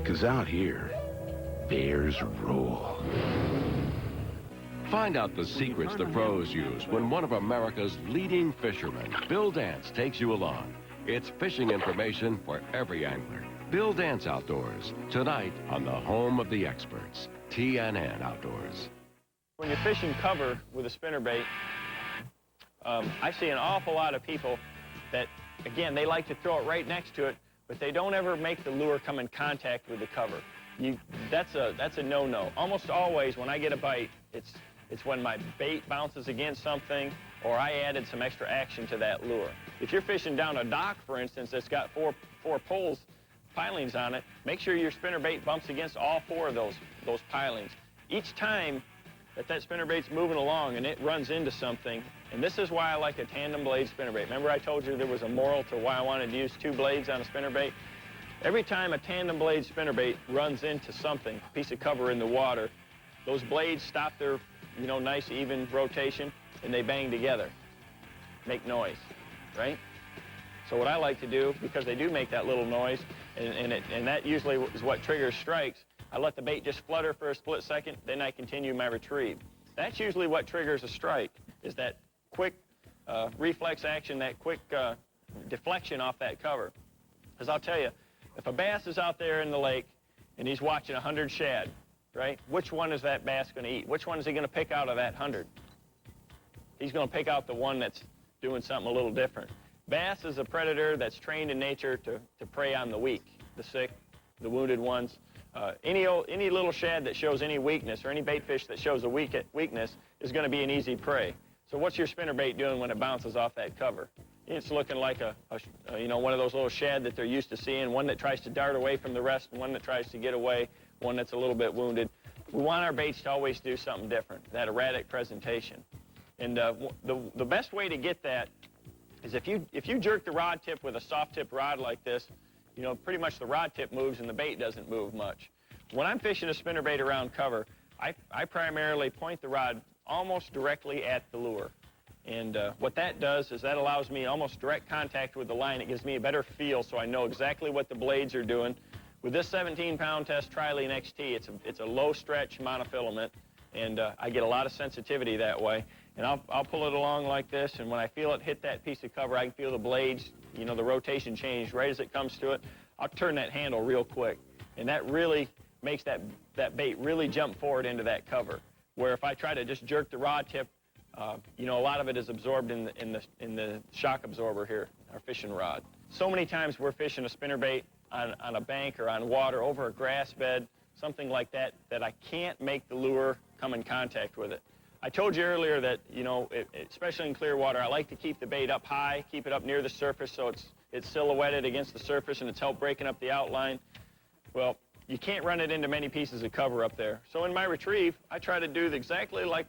'Cause out here, bears rule. Find out the secrets the pros use when one of America's leading fishermen, Bill Dance, takes you along. It's fishing information for every angler. Bill Dance Outdoors, tonight on the home of the experts, TNN Outdoors. When you're fishing cover with a spinnerbait, I see an awful lot of people that, again, they like to throw it right next to it, but they don't ever make the lure come in contact with the cover. That's a no-no. Almost always when I get a bite, it's when my bait bounces against something or I added some extra action to that lure. If you're fishing down a dock, for instance, that's got four pilings on it, make sure your spinnerbait bumps against all four of those pilings. Each time that spinnerbait's moving along and it runs into something, and this is why I like a tandem blade spinnerbait. Remember I told you there was a moral to why I wanted to use two blades on a spinnerbait? Every time a tandem blade spinnerbait runs into something, a piece of cover in the water, those blades stop their, nice even rotation, and they bang together, make noise, right? So what I like to do, because they do make that little noise, and that usually is what triggers strikes, I let the bait just flutter for a split second, then I continue my retrieve. That's usually what triggers a strike, is that quick reflex action, that quick deflection off that cover. Because I'll tell you, if a bass is out there in the lake and he's watching 100 shad, right, which one is that bass going to eat? Which one is he going to pick out of that 100? He's going to pick out the one that's doing something a little different. Bass is a predator that's trained in nature to prey on the weak, the sick, the wounded ones. Any little shad that shows any weakness or any bait fish that shows a weakness is going to be an easy prey. So what's your spinnerbait doing when it bounces off that cover? It's looking like one of those little shad that they're used to seeing, one that tries to dart away from the rest, one that tries to get away, one that's a little bit wounded. We want our baits to always do something different, that erratic presentation. And the best way to get that is if you jerk the rod tip with a soft tip rod like this, pretty much the rod tip moves and the bait doesn't move much. When I'm fishing a spinnerbait around cover, I primarily point the rod almost directly at the lure. And what that does is that allows me almost direct contact with the line. It gives me a better feel so I know exactly what the blades are doing. With this 17-pound test Trilene XT, it's a low-stretch monofilament, and I get a lot of sensitivity that way. And I'll pull it along like this, and when I feel it hit that piece of cover, I can feel the blades, the rotation change right as it comes to it. I'll turn that handle real quick, and that really makes that bait really jump forward into that cover. Where if I try to just jerk the rod tip, a lot of it is absorbed in the shock absorber here, our fishing rod. So many times we're fishing a spinnerbait on a bank or on water over a grass bed, something like that, that I can't make the lure come in contact with it. I told you earlier that, especially in clear water, I like to keep the bait up high, keep it up near the surface so it's silhouetted against the surface and it's helped breaking up the outline. Well, you can't run it into many pieces of cover up there. So in my retrieve, I try to do exactly like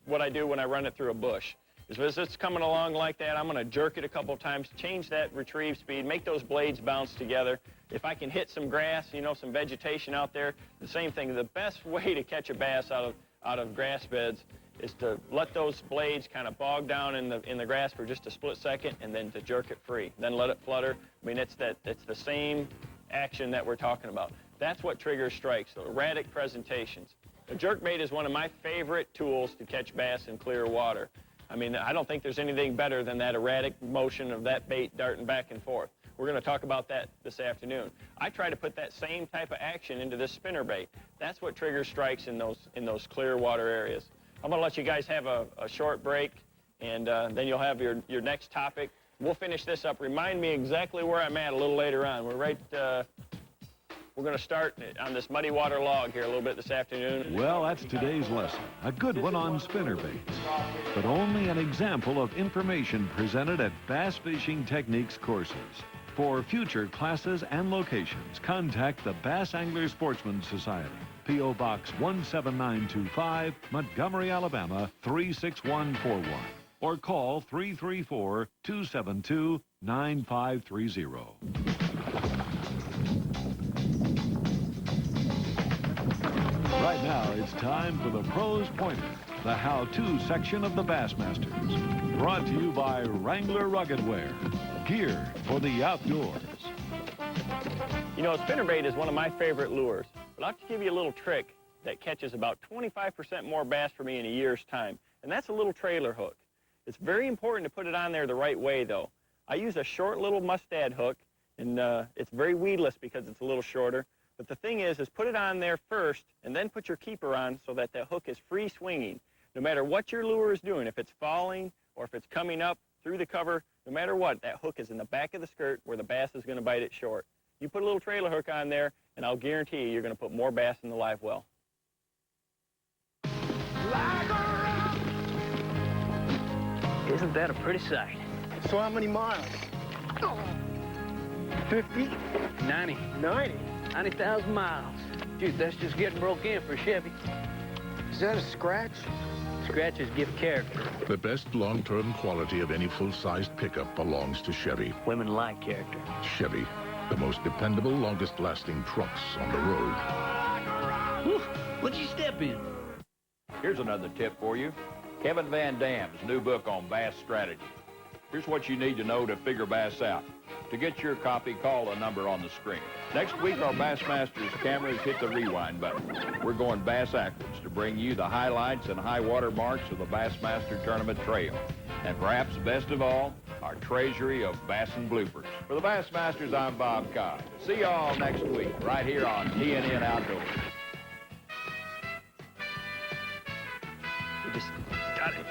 what I do when I run it through a bush. As it's coming along like that, I'm going to jerk it a couple times, change that retrieve speed, make those blades bounce together. If I can hit some grass, some vegetation out there, the same thing. The best way to catch a bass out of grass beds is to let those blades kind of bog down in the grass for just a split second and then to jerk it free. Then let it flutter. I mean, it's the same action that we're talking about. That's what triggers strikes, the erratic presentations. A jerkbait is one of my favorite tools to catch bass in clear water. I mean, I don't think there's anything better than that erratic motion of that bait darting back and forth. We're going to talk about that this afternoon. I try to put that same type of action into this spinnerbait. That's what triggers strikes in those clear water areas. I'm going to let you guys have a short break, and then you'll have your next topic. We'll finish this up. Remind me exactly where I'm at a little later on. We're going to start on this muddy water log here a little bit this afternoon. Well, that's today's lesson. A good one on spinnerbaits, but only an example of information presented at Bass Fishing Techniques courses. For future classes and locations, contact the Bass Angler Sportsman Society, P.O. Box 17925, Montgomery, Alabama 36141, or call 334-272-9530. Right now, it's time for the Pros Pointer, the how-to section of the Bassmasters. Brought to you by Wrangler Rugged Wear, gear for the outdoors. You know, spinnerbait is one of my favorite lures, but I'll have to give you a little trick that catches about 25% more bass for me in a year's time, and that's a little trailer hook. It's very important to put it on there the right way, though. I use a short little mustad hook, and it's very weedless because it's a little shorter. But the thing is put it on there first, and then put your keeper on so that the hook is free swinging. No matter what your lure is doing, if it's falling or if it's coming up through the cover, no matter what, that hook is in the back of the skirt where the bass is going to bite it short. You put a little trailer hook on there, and I'll guarantee you, you're going to put more bass in the live well. Isn't that a pretty sight? So how many miles? 50? 90. 90? 90,000 miles. Dude, that's just getting broke in for Chevy. Is that a scratch? Scratches give character. The best long-term quality of any full-sized pickup belongs to Chevy. Women like character. Chevy, the most dependable, longest-lasting trucks on the road. Whew, what'd you step in? Here's another tip for you. Kevin Van Dam's new book on bass strategy. Here's what you need to know to figure bass out. To get your copy, call the number on the screen. Next week, our Bassmasters cameras hit the rewind button. We're going bass backwards to bring you the highlights and high water marks of the Bassmaster Tournament Trail. And perhaps best of all, our treasury of bass and bloopers. For the Bassmasters, I'm Bob Cobb. See you all next week, right here on TNN Outdoors. We just got it.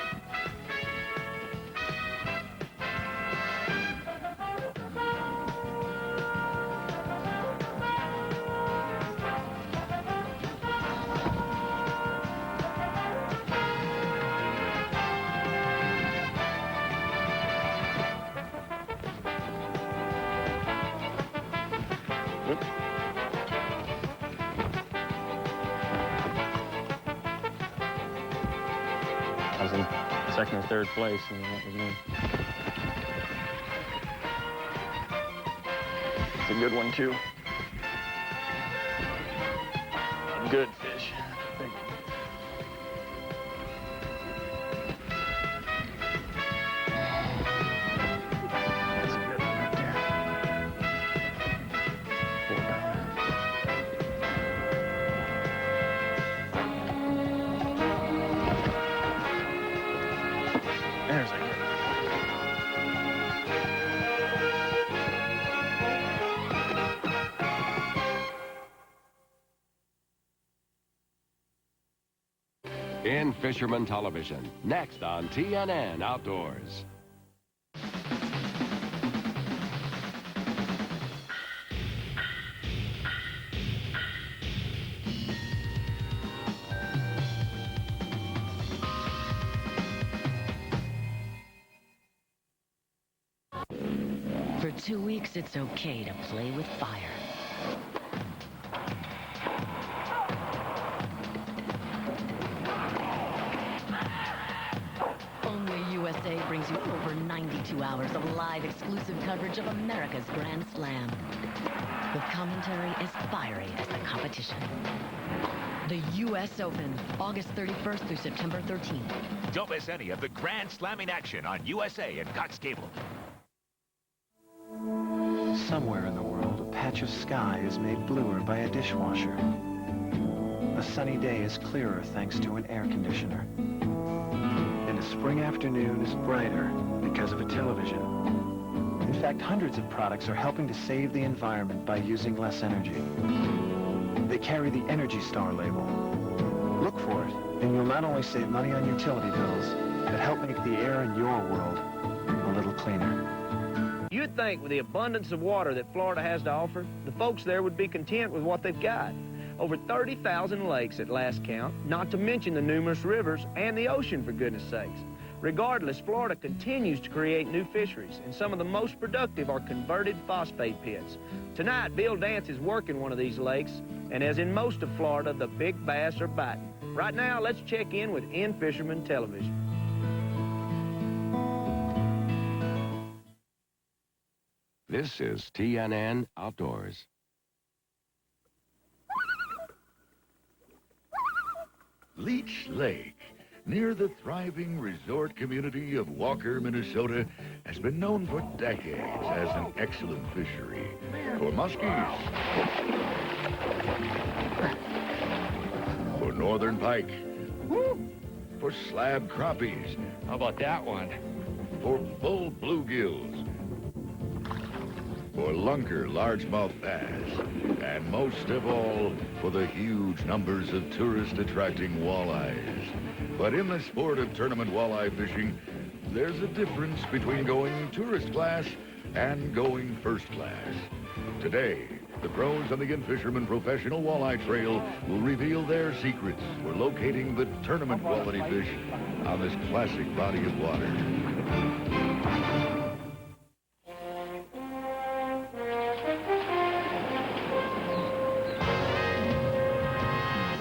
I was in second or third place, and that was me. It's a good one, too. A good fish. Big one. That's a good one right there. There's a good one. In Fisherman Television, next on TNN Outdoors. For 2 weeks, it's okay to play with fire. Only USA brings you over 92 hours of live exclusive coverage of America's Grand Slam. With commentary as fiery as the competition. The U.S. Open, August 31st through September 13th. Don't miss any of the Grand Slamming action on USA and Cox Cable. Somewhere in the world, a patch of sky is made bluer by a dishwasher. A sunny day is clearer thanks to an air conditioner. And a spring afternoon is brighter because of a television. In fact, hundreds of products are helping to save the environment by using less energy. They carry the Energy Star label. Look for it, and you'll not only save money on utility bills, but help make the air in your world a little cleaner. You'd think with the abundance of water that Florida has to offer, the folks there would be content with what they've got. Over 30,000 lakes at last count, not to mention the numerous rivers and the ocean, for goodness sakes. Regardless, Florida continues to create new fisheries, and some of the most productive are converted phosphate pits. Tonight, Bill Dance is working one of these lakes, and as in most of Florida, the big bass are biting. Right now, let's check in with In Fisherman Television. This is TNN Outdoors. Leech Lake. near the thriving resort community of Walker, Minnesota, has been known for decades as an excellent fishery for muskies, for northern pike, for slab crappies. How about that one? For bull bluegills, for lunker largemouth bass, and most of all, for the huge numbers of tourist-attracting walleyes. But in the sport of tournament walleye fishing, there's a difference between going tourist class and going first class. Today, the pros on the In-Fisherman Professional Walleye Trail will reveal their secrets for locating the tournament quality fish on this classic body of water.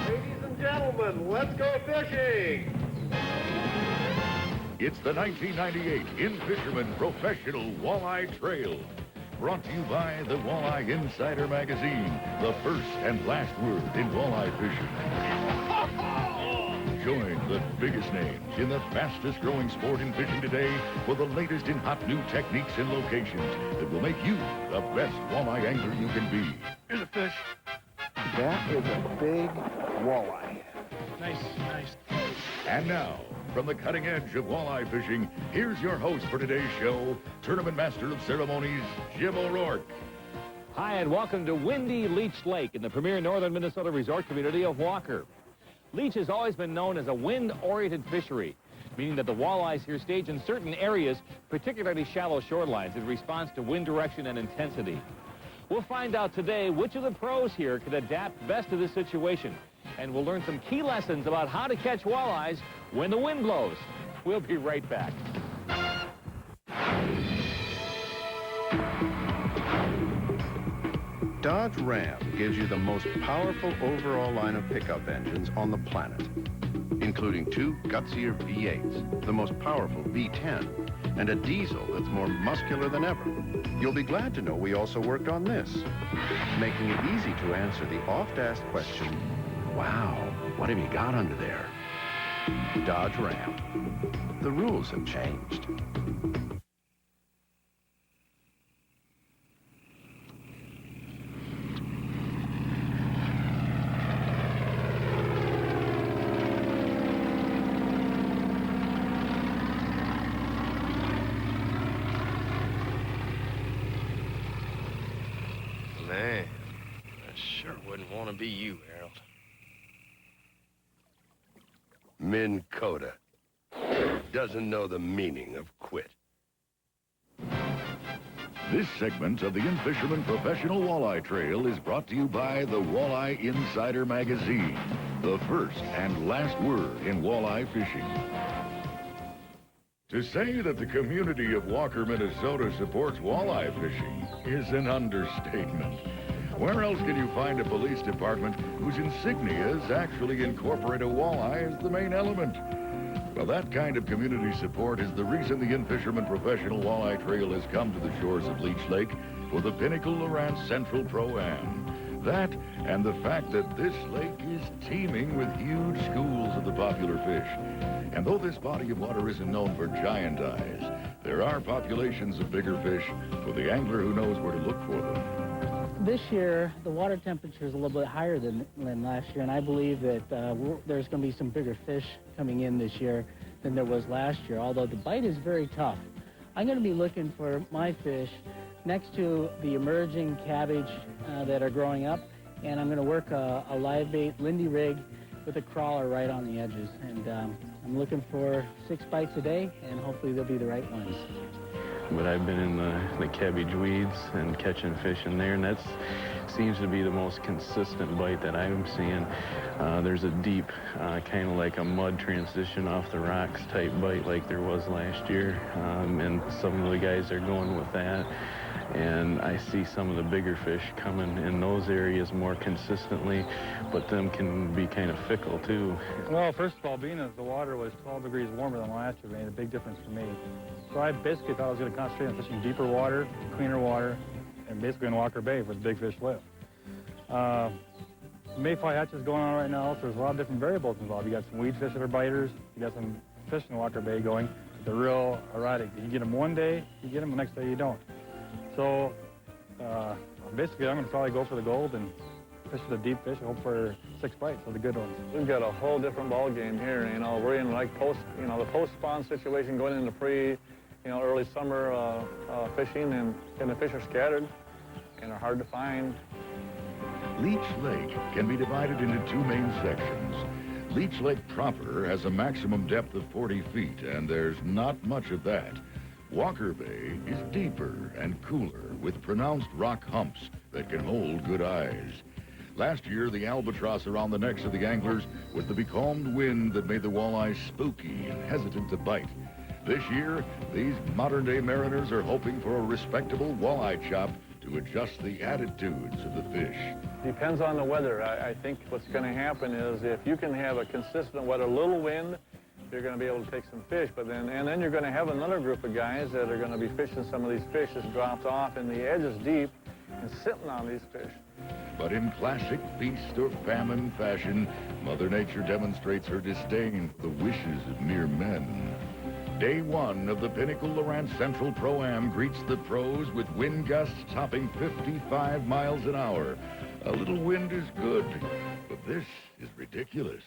Ladies and gentlemen, let's go fishing! It's the 1998 In-Fisherman Professional Walleye Trail. Brought to you by the Walleye Insider magazine, the first and last word in walleye fishing. Join the biggest names in the fastest growing sport in fishing today for the latest in hot new techniques and locations that will make you the best walleye angler you can be. Here's a fish. That is a big walleye. Nice. And now, from the cutting edge of walleye fishing, here's your host for today's show, Tournament Master of Ceremonies, Jim O'Rourke. Hi, and welcome to windy Leech Lake in the premier northern Minnesota resort community of Walker. Leech has always been known as a wind-oriented fishery, meaning that the walleyes here stage in certain areas, particularly shallow shorelines, in response to wind direction and intensity. We'll find out today which of the pros here can adapt best to this situation, and we'll learn some key lessons about how to catch walleyes when the wind blows. We'll be right back. Dodge Ram gives you the most powerful overall line of pickup engines on the planet, including 2 gutsier V8s, the most powerful V10, and a diesel that's more muscular than ever. You'll be glad to know we also worked on this, making it easy to answer the oft-asked question, wow, what have you got under there? Dodge Ram. The rules have changed. Man, I sure wouldn't want to be you, Harold. Minn Kota doesn't know the meaning of quit. This segment of the In-Fisherman Professional Walleye Trail is brought to you by the Walleye Insider magazine, the first and last word in walleye fishing. To say that the community of Walker, Minnesota supports walleye fishing is an understatement. Where else can you find a police department whose insignias actually incorporate a walleye as the main element? Well, that kind of community support is the reason the In-Fisherman Professional Walleye Trail has come to the shores of Leech Lake for the Pinnacle Lowrance Central Pro-Am. That and the fact that this lake is teeming with huge schools of the popular fish. And though this body of water isn't known for giant eyes, there are populations of bigger fish for the angler who knows where to look for them. This year, the water temperature is a little bit higher than last year, and I believe that there's going to be some bigger fish coming in this year than there was last year, although the bite is very tough. I'm going to be looking for my fish next to the emerging cabbage that are growing up, and I'm going to work a live bait Lindy rig with a crawler right on the edges. And I'm looking for 6 bites a day, and hopefully they'll be the right ones. But I've been in the cabbage weeds and catching fish in there, and that seems to be the most consistent bite that I'm seeing. There's a deep, kind of like a mud transition off the rocks type bite like there was last year, and some of the guys are going with that. And I see some of the bigger fish coming in those areas more consistently, but them can be kind of fickle too. Well, first of all, being that the water was 12 degrees warmer than last year made a big difference for me. So I basically thought I was going to concentrate on fishing deeper water, cleaner water, and basically in Walker Bay where the big fish live. mayfly hatches going on right now, so there's a lot of different variables involved. You got some weed fish that are biters, you got some fish in Walker Bay going. They're real erratic. You get them one day, you get them, the next day you don't. So basically I'm going to probably go for the gold and fish the deep fish and hope for 6 bites of the good ones. We've got a whole different ball game here. You know, we're in like the post-spawn situation going into early summer fishing, and the fish are scattered and are hard to find. Leech Lake can be divided into 2 main sections. Leech Lake proper has a maximum depth of 40 feet, and there's not much of that. Walker Bay is deeper and cooler, with pronounced rock humps that can hold good eyes. Last year, the albatross around the necks of the anglers was the becalmed wind that made the walleye spooky and hesitant to bite. This year, these modern-day mariners are hoping for a respectable walleye chop to adjust the attitudes of the fish. Depends on the weather. I think what's going to happen is if you can have a consistent weather, little wind, you're going to be able to take some fish. But then you're going to have another group of guys that are going to be fishing some of these fish that's dropped off and the edge is deep and sitting on these fish. But in classic feast or famine fashion, Mother Nature demonstrates her disdain for the wishes of mere men. Day 1 of the Pinnacle Lowrance Central Pro-Am greets the pros with wind gusts topping 55 miles an hour. A little wind is good, but this is ridiculous.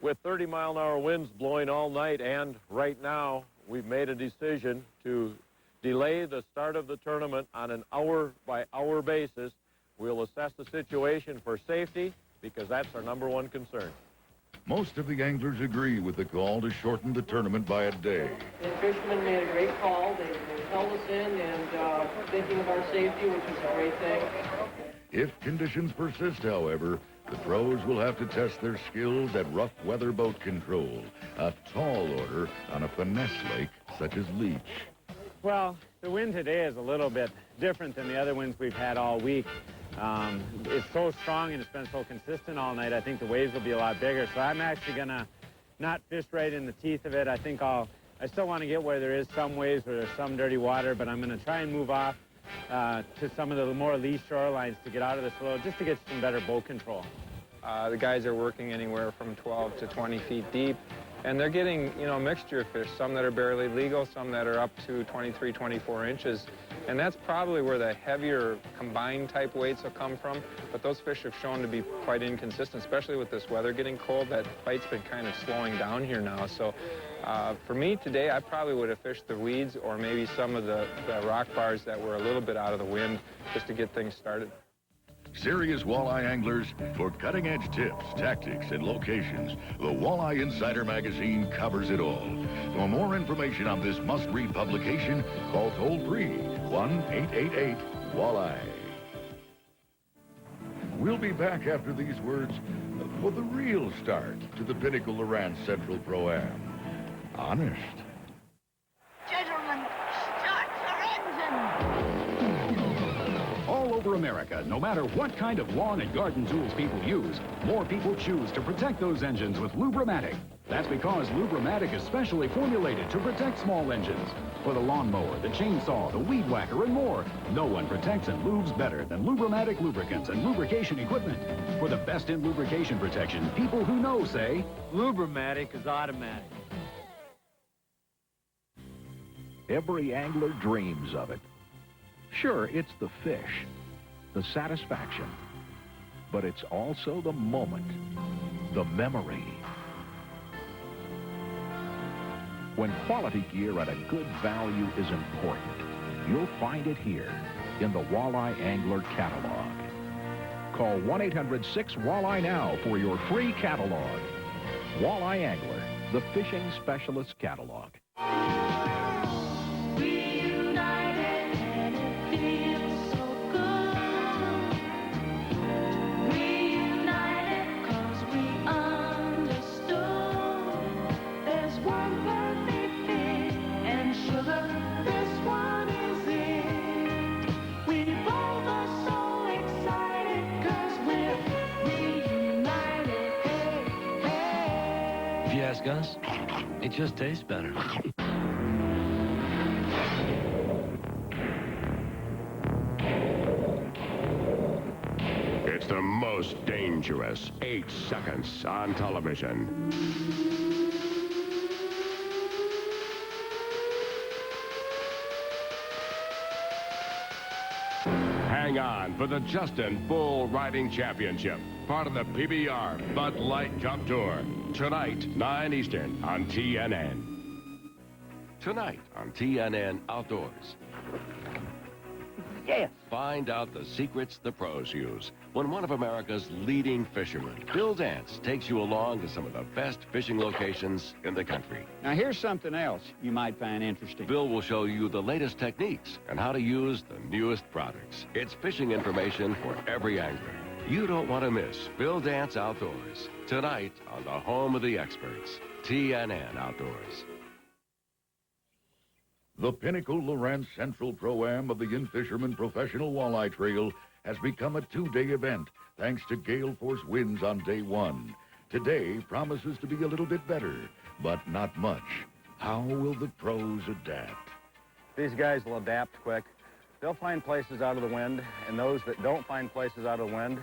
With 30-mile-an-hour winds blowing all night, and right now, we've made a decision to delay the start of the tournament on an hour-by-hour basis. We'll assess the situation for safety, because that's our #1 concern. Most of the anglers agree with the call to shorten the tournament by a day. The fishermen made a great call. They held us in and thinking of our safety, which is a great thing. If conditions persist, however, the pros will have to test their skills at rough weather boat control, a tall order on a finesse lake such as Leech. Well, the wind today is a little bit different than the other winds we've had all week. It's so strong and it's been so consistent all night, I think the waves will be a lot bigger. So I'm actually going to not fish right in the teeth of it. I think I still want to get where there is some waves, where there's some dirty water, but I'm going to try and move off to some of the more lee shorelines to get out of the slow, just to get some better boat control. The guys are working anywhere from 12 to 20 feet deep, and they're getting, a mixture of fish, some that are barely legal, some that are up to 23, 24 inches. And that's probably where the heavier combined type weights will come from. But those fish have shown to be quite inconsistent, especially with this weather getting cold. That bite's been kind of slowing down here now. So for me today, I probably would have fished the weeds or maybe some of the rock bars that were a little bit out of the wind just to get things started. Serious walleye anglers, for cutting-edge tips, tactics, and locations, the Walleye Insider magazine covers it all. For more information on this must-read publication, call toll-free 1-888-WALLEYE. We'll be back after these words for the real start to the Pinnacle Lowrance Central Pro-Am. Honest. Gentlemen, start your engine! All over America, no matter what kind of lawn and garden tools people use, more people choose to protect those engines with Lubramatic. That's because Lubramatic is specially formulated to protect small engines. For the lawnmower, the chainsaw, the weed whacker, and more, no one protects and lubes better than Lubramatic lubricants and lubrication equipment. For the best in lubrication protection, people who know say, Lubramatic is automatic. Every angler dreams of it. Sure, it's the fish, the satisfaction, but it's also the moment, the memory. When quality gear at a good value is important, you'll find it here in the Walleye Angler Catalog. Call 1-800-6-WALLEYE now for your free catalog. Walleye Angler, the fishing specialist catalog. If you ask us, it just tastes better. It's the most dangerous 8 seconds on television. Hang on for the Justin Bull Riding Championship, part of the PBR Bud Light Cup Tour. Tonight, 9 Eastern on TNN. Tonight on TNN Outdoors. Yes. Find out the secrets the pros use when one of America's leading fishermen, Bill Dance, takes you along to some of the best fishing locations in the country. Now, here's something else you might find interesting. Bill will show you the latest techniques and how to use the newest products. It's fishing information for every angler. You don't want to miss Bill Dance Outdoors. Tonight on the home of the experts, TNN Outdoors. The Pinnacle Lowrance Central Pro-Am of the In-Fisherman Professional Walleye Trail has become a 2-day event thanks to gale force winds on day 1. Today promises to be a little bit better, but not much. How will the pros adapt? These guys will adapt quick. They'll find places out of the wind, and those that don't find places out of the wind,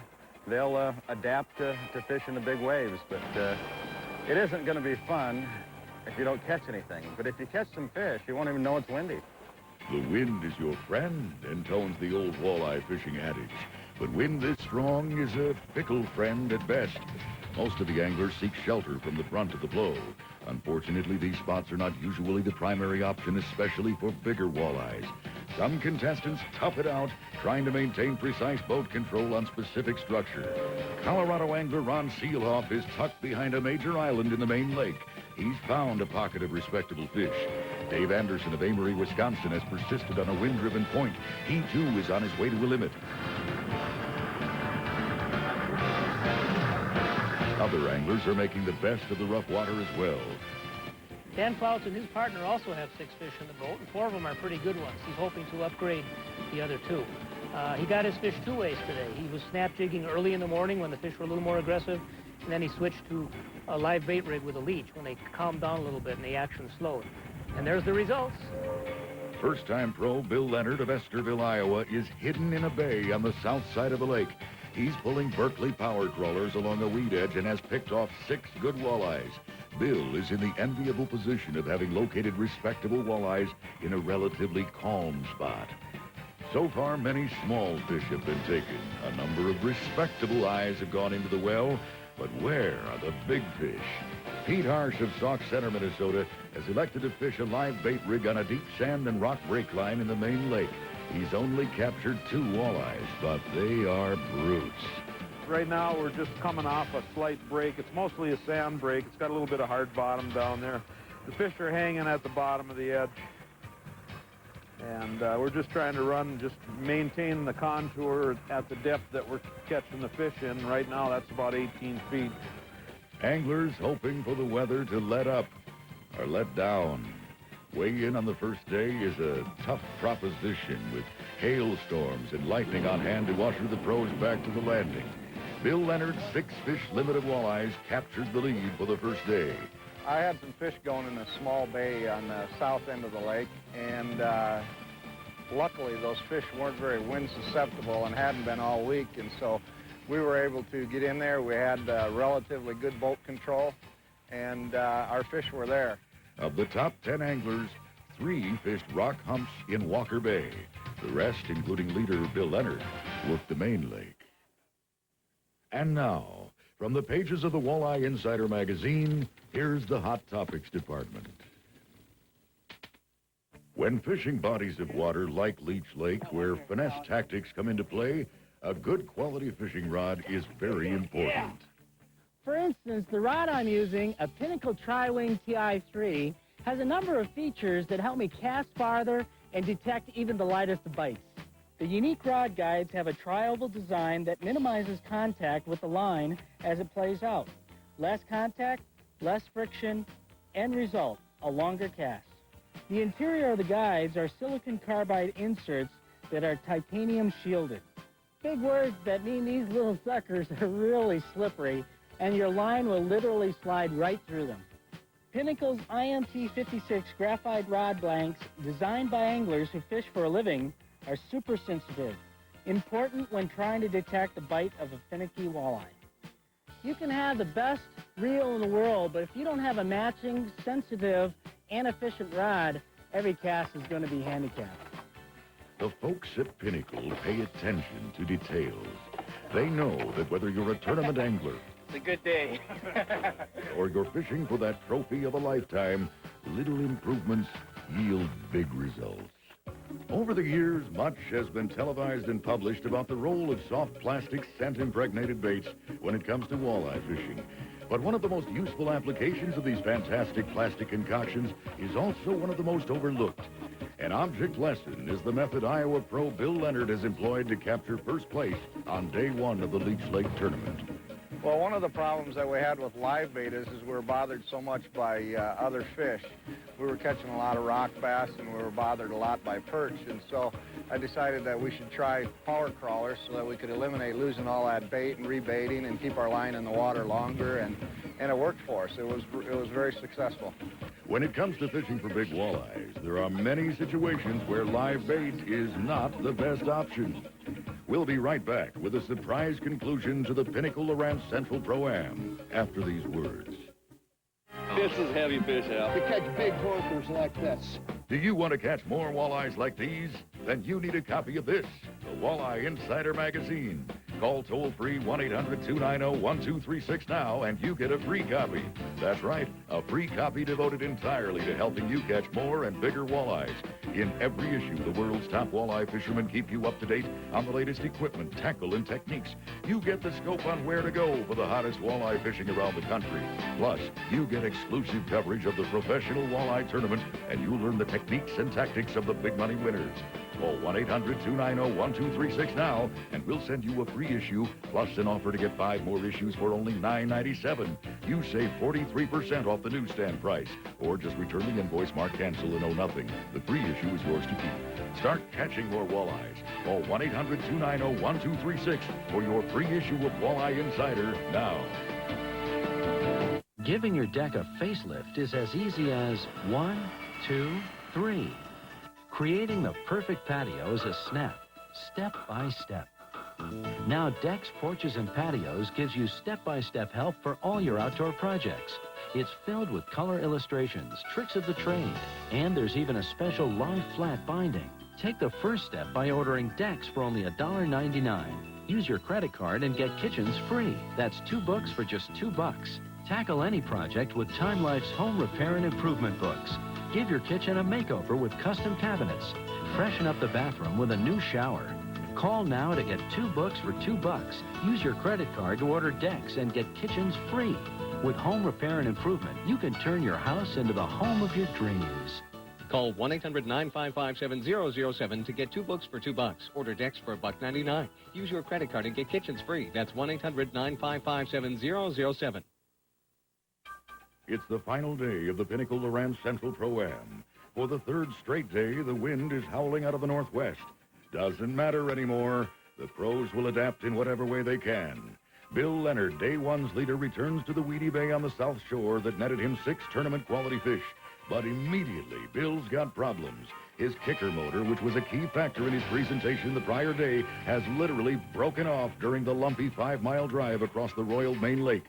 they'll adapt to fishing the big waves. But it isn't going to be fun if you don't catch anything. But if you catch some fish, you won't even know it's windy. The wind is your friend, intones the old walleye fishing adage. But wind this strong is a fickle friend at best. Most of the anglers seek shelter from the brunt of the blow. Unfortunately, these spots are not usually the primary option, especially for bigger walleyes. Some contestants tough it out, trying to maintain precise boat control on specific structure. Colorado angler Ron Seelhoff is tucked behind a major island in the main lake. He's found a pocket of respectable fish. Dave Anderson of Amory, Wisconsin, has persisted on a wind-driven point. He, too, is on his way to a limit. Other anglers are making the best of the rough water as well. Dan Fouts and his partner also have 6 fish in the boat, and 4 of them are pretty good ones. He's hoping to upgrade the other 2. He got his fish 2 ways today. He was snap jigging early in the morning when the fish were a little more aggressive, and then he switched to a live bait rig with a leech when they calmed down a little bit and the action slowed. And there's the results. First-time pro Bill Leonard of Esterville, Iowa, is hidden in a bay on the south side of the lake. He's pulling Berkeley power trawlers along a weed edge and has picked off 6 good walleyes. Bill is in the enviable position of having located respectable walleyes in a relatively calm spot. So far, many small fish have been taken. A number of respectable eyes have gone into the well, but where are the big fish? Pete Harsh of Sauk Center, Minnesota, has elected to fish a live bait rig on a deep sand and rock break line in the main lake. He's only captured 2 walleyes, but they are brutes. Right now, we're just coming off a slight break. It's mostly a sand break. It's got a little bit of hard bottom down there. The fish are hanging at the bottom of the edge. And we're just trying to just maintain the contour at the depth that we're catching the fish in. Right now, that's about 18 feet. Anglers hoping for the weather to let up are let down. Weigh in on the first day is a tough proposition with hailstorms and lightning on hand to usher the pros back to the landing. Bill Leonard's 6-fish limit of walleyes captured the lead for the first day. I had some fish going in a small bay on the south end of the lake, and luckily those fish weren't very wind susceptible and hadn't been all week, and so we were able to get in there. We had relatively good boat control, and our fish were there. Of the top 10 anglers, 3 fished rock humps in Walker Bay. The rest, including leader Bill Leonard, worked the main lake. And now, from the pages of the Walleye Insider magazine, here's the Hot Topics department. When fishing bodies of water like Leech Lake, where finesse tactics come into play, a good quality fishing rod is very important. For instance, the rod I'm using, a Pinnacle Tri-Wing TI3, has a number of features that help me cast farther and detect even the lightest of bites. The unique rod guides have a tri-oval design that minimizes contact with the line as it plays out. Less contact, less friction, end result, a longer cast. The interior of the guides are silicon carbide inserts that are titanium shielded. Big words that mean these little suckers are really slippery, and your line will literally slide right through them. Pinnacle's IMT 56 graphite rod blanks, designed by anglers who fish for a living, are super sensitive. Important when trying to detect the bite of a finicky walleye. You can have the best reel in the world, but if you don't have a matching, sensitive, and efficient rod, every cast is going to be handicapped. The folks at Pinnacle pay attention to details. They know that whether you're a tournament angler It's a good day. or you're fishing for that trophy of a lifetime, little improvements yield big results. Over the years, much has been televised and published about the role of soft plastic scent-impregnated baits when it comes to walleye fishing. But one of the most useful applications of these fantastic plastic concoctions is also one of the most overlooked. An object lesson is the method Iowa pro Bill Leonard has employed to capture first place on day one of the Leech Lake tournament. Well, one of the problems that we had with live bait is we were bothered so much by other fish. We were catching a lot of rock bass, and we were bothered a lot by perch, and so I decided that we should try power crawlers so that we could eliminate losing all that bait and rebaiting and keep our line in the water longer, and it worked for us. It was very successful. When it comes to fishing for big walleyes, there are many situations where live bait is not the best option. We'll be right back with a surprise conclusion to the Pinnacle Lowrance Central Pro-Am after these words. This is heavy fish out. To catch big horkers like this. Do you want to catch more walleyes like these? Then you need a copy of this, the Walleye Insider Magazine. Call toll-free 1-800-290-1236 now, and you get a free copy. That's right, a free copy devoted entirely to helping you catch more and bigger walleyes. In every issue, the world's top walleye fishermen keep you up to date on the latest equipment, tackle, and techniques. You get the scope on where to go for the hottest walleye fishing around the country. Plus, you get exclusive coverage of the professional walleye tournament, and you'll learn the techniques and tactics of the big money winners. Call 1-800-290-1236 now, and we'll send you a free issue, plus an offer to get 5 more issues for only $9.97. You save 43% off the newsstand price, or just return the invoice marked cancel and owe nothing. The free issue is yours to keep. Start catching more walleyes. Call 1-800-290-1236 for your free issue of Walleye Insider now. Giving your deck a facelift is as easy as 1, 2, 3. Creating the perfect patio is a snap, step by step. Now decks, porches, and patios gives you step-by-step help for all your outdoor projects. It's filled with color illustrations, tricks of the trade, and there's even a special long flat binding. Take the first step by ordering decks for only $1.99. Use your credit card and get kitchens free. That's 2 books for just $2. Tackle any project with Time Life's home repair and improvement books. Give your kitchen a makeover with custom cabinets. Freshen up the bathroom with a new shower. Call now to get 2 books for $2. Use your credit card to order decks and get kitchens free. With home repair and improvement, you can turn your house into the home of your dreams. Call 1-800-955-7007 to get 2 books for $2. Order decks for $1.99. Use your credit card and get kitchens free. That's 1-800-955-7007. It's the final day of the Pinnacle Lowrance Central Pro-Am. For the 3rd straight day, the wind is howling out of the northwest. Doesn't matter anymore. The pros will adapt in whatever way they can. Bill Leonard, Day 1's leader, returns to the weedy bay on the South Shore that netted him 6 tournament-quality fish. But immediately, Bill's got problems. His kicker motor, which was a key factor in his presentation the prior day, has literally broken off during the lumpy 5-mile drive across the Royal Main Lake.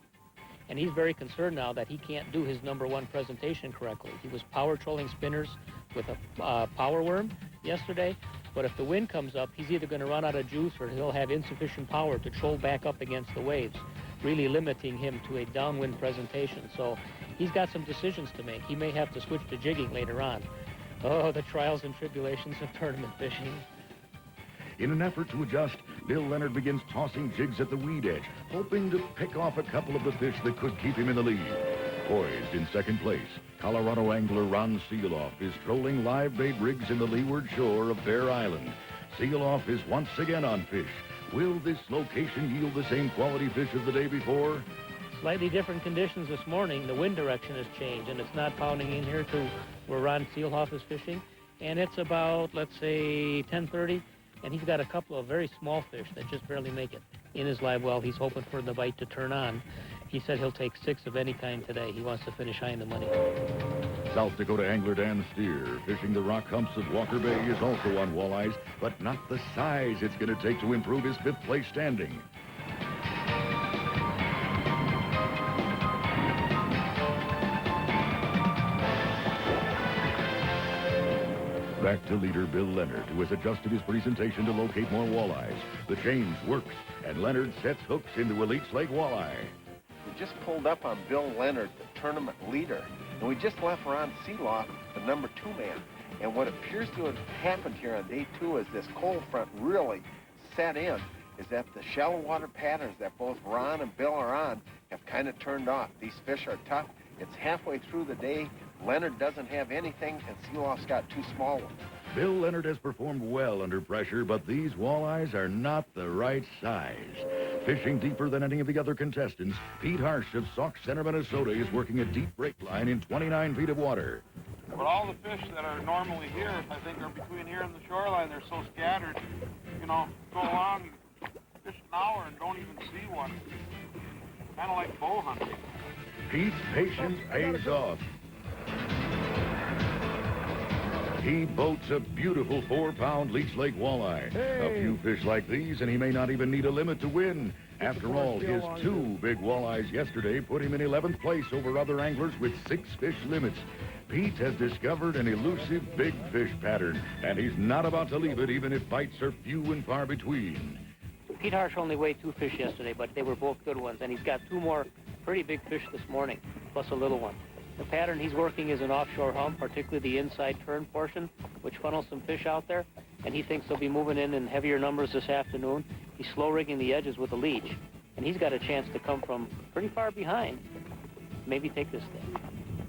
And he's very concerned now that he can't do his #1 presentation correctly. He was power trolling spinners with a power worm yesterday, but if the wind comes up, he's either going to run out of juice or he'll have insufficient power to troll back up against the waves, really limiting him to a downwind presentation. So he's got some decisions to make. He may have to switch to jigging later on. Oh, the trials and tribulations of tournament fishing. In an effort to adjust, Bill Leonard begins tossing jigs at the weed edge, hoping to pick off a couple of the fish that could keep him in the lead. Poised in 2nd place, Colorado angler Ron Seeloff is trolling live bait rigs in the leeward shore of Bear Island. Seeloff is once again on fish. Will this location yield the same quality fish as the day before? Slightly different conditions this morning. The wind direction has changed, and it's not pounding in here to where Ron Seeloff is fishing. And it's about, let's say, 10:30. And he's got a couple of very small fish that just barely make it in his live well. He's hoping for the bite to turn on. He said he'll take 6 of any kind today. He wants to finish high in the money. South Dakota angler Dan Steer, fishing the rock humps of Walker Bay, is also on walleyes, but not the size it's going to take to improve his 5th place standing. Back to leader Bill Leonard, who has adjusted his presentation to locate more walleyes. The change works, and Leonard sets hooks into Elite Slate walleye. We just pulled up on Bill Leonard, the tournament leader, and we just left Ron Seeloff, the number 2 man. And what appears to have happened here on day 2 as this cold front really set in is that the shallow water patterns that both Ron and Bill are on have kind of turned off. These fish are tough. It's halfway through the day. Leonard doesn't have anything, and Seeloff's got 2 small ones. Bill Leonard has performed well under pressure, but these walleyes are not the right size. Fishing deeper than any of the other contestants, Pete Harsh of Sauk Center, Minnesota, is working a deep break line in 29 feet of water. But all the fish that are normally here, I think, are between here and the shoreline. They're so scattered, you know, go along, fish an hour and don't even see one. Kind of like bow hunting. Pete's patience pays off. He boats a beautiful 4-pound Leech Lake walleye. A few fish like these, and he may not even need a limit to win. After all, his 2 big walleyes yesterday put him in 11th place over other anglers with 6 fish limits. Pete has discovered an elusive big fish pattern, and he's not about to leave it even if bites are few and far between. Pete Harsh only weighed 2 fish yesterday, but they were both good ones, and he's got 2 more pretty big fish this morning, plus a little one. The pattern he's working is an offshore hump, particularly the inside turn portion, which funnels some fish out there, and he thinks they'll be moving in heavier numbers this afternoon. He's slow rigging the edges with a leech, and he's got a chance to come from pretty far behind, maybe take this thing.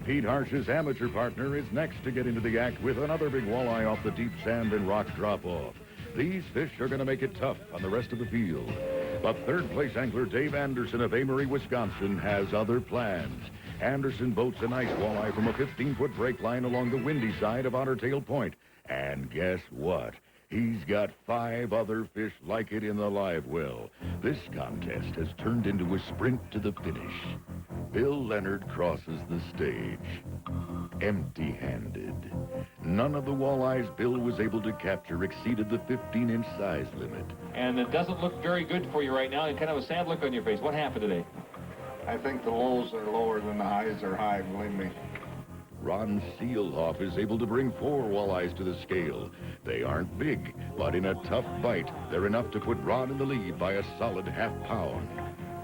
Pete Harsh's amateur partner is next to get into the act with another big walleye off the deep sand and rock drop-off. These fish are going to make it tough on the rest of the field. But 3rd place angler Dave Anderson of Amory, Wisconsin, has other plans. Anderson boats a nice walleye from a 15-foot break line along the windy side of Otter Tail Point. And guess what? He's got 5 other fish like it in the live well. This contest has turned into a sprint to the finish. Bill Leonard crosses the stage, empty-handed. None of the walleyes Bill was able to capture exceeded the 15-inch size limit. And it doesn't look very good for you right now, and kind of a sad look on your face. What happened today? I think the lows are lower than the highs are high, believe me. Ron Seelhoff is able to bring 4 walleyes to the scale. They aren't big, but in a tough bite, they're enough to put Ron in the lead by a solid half-pound.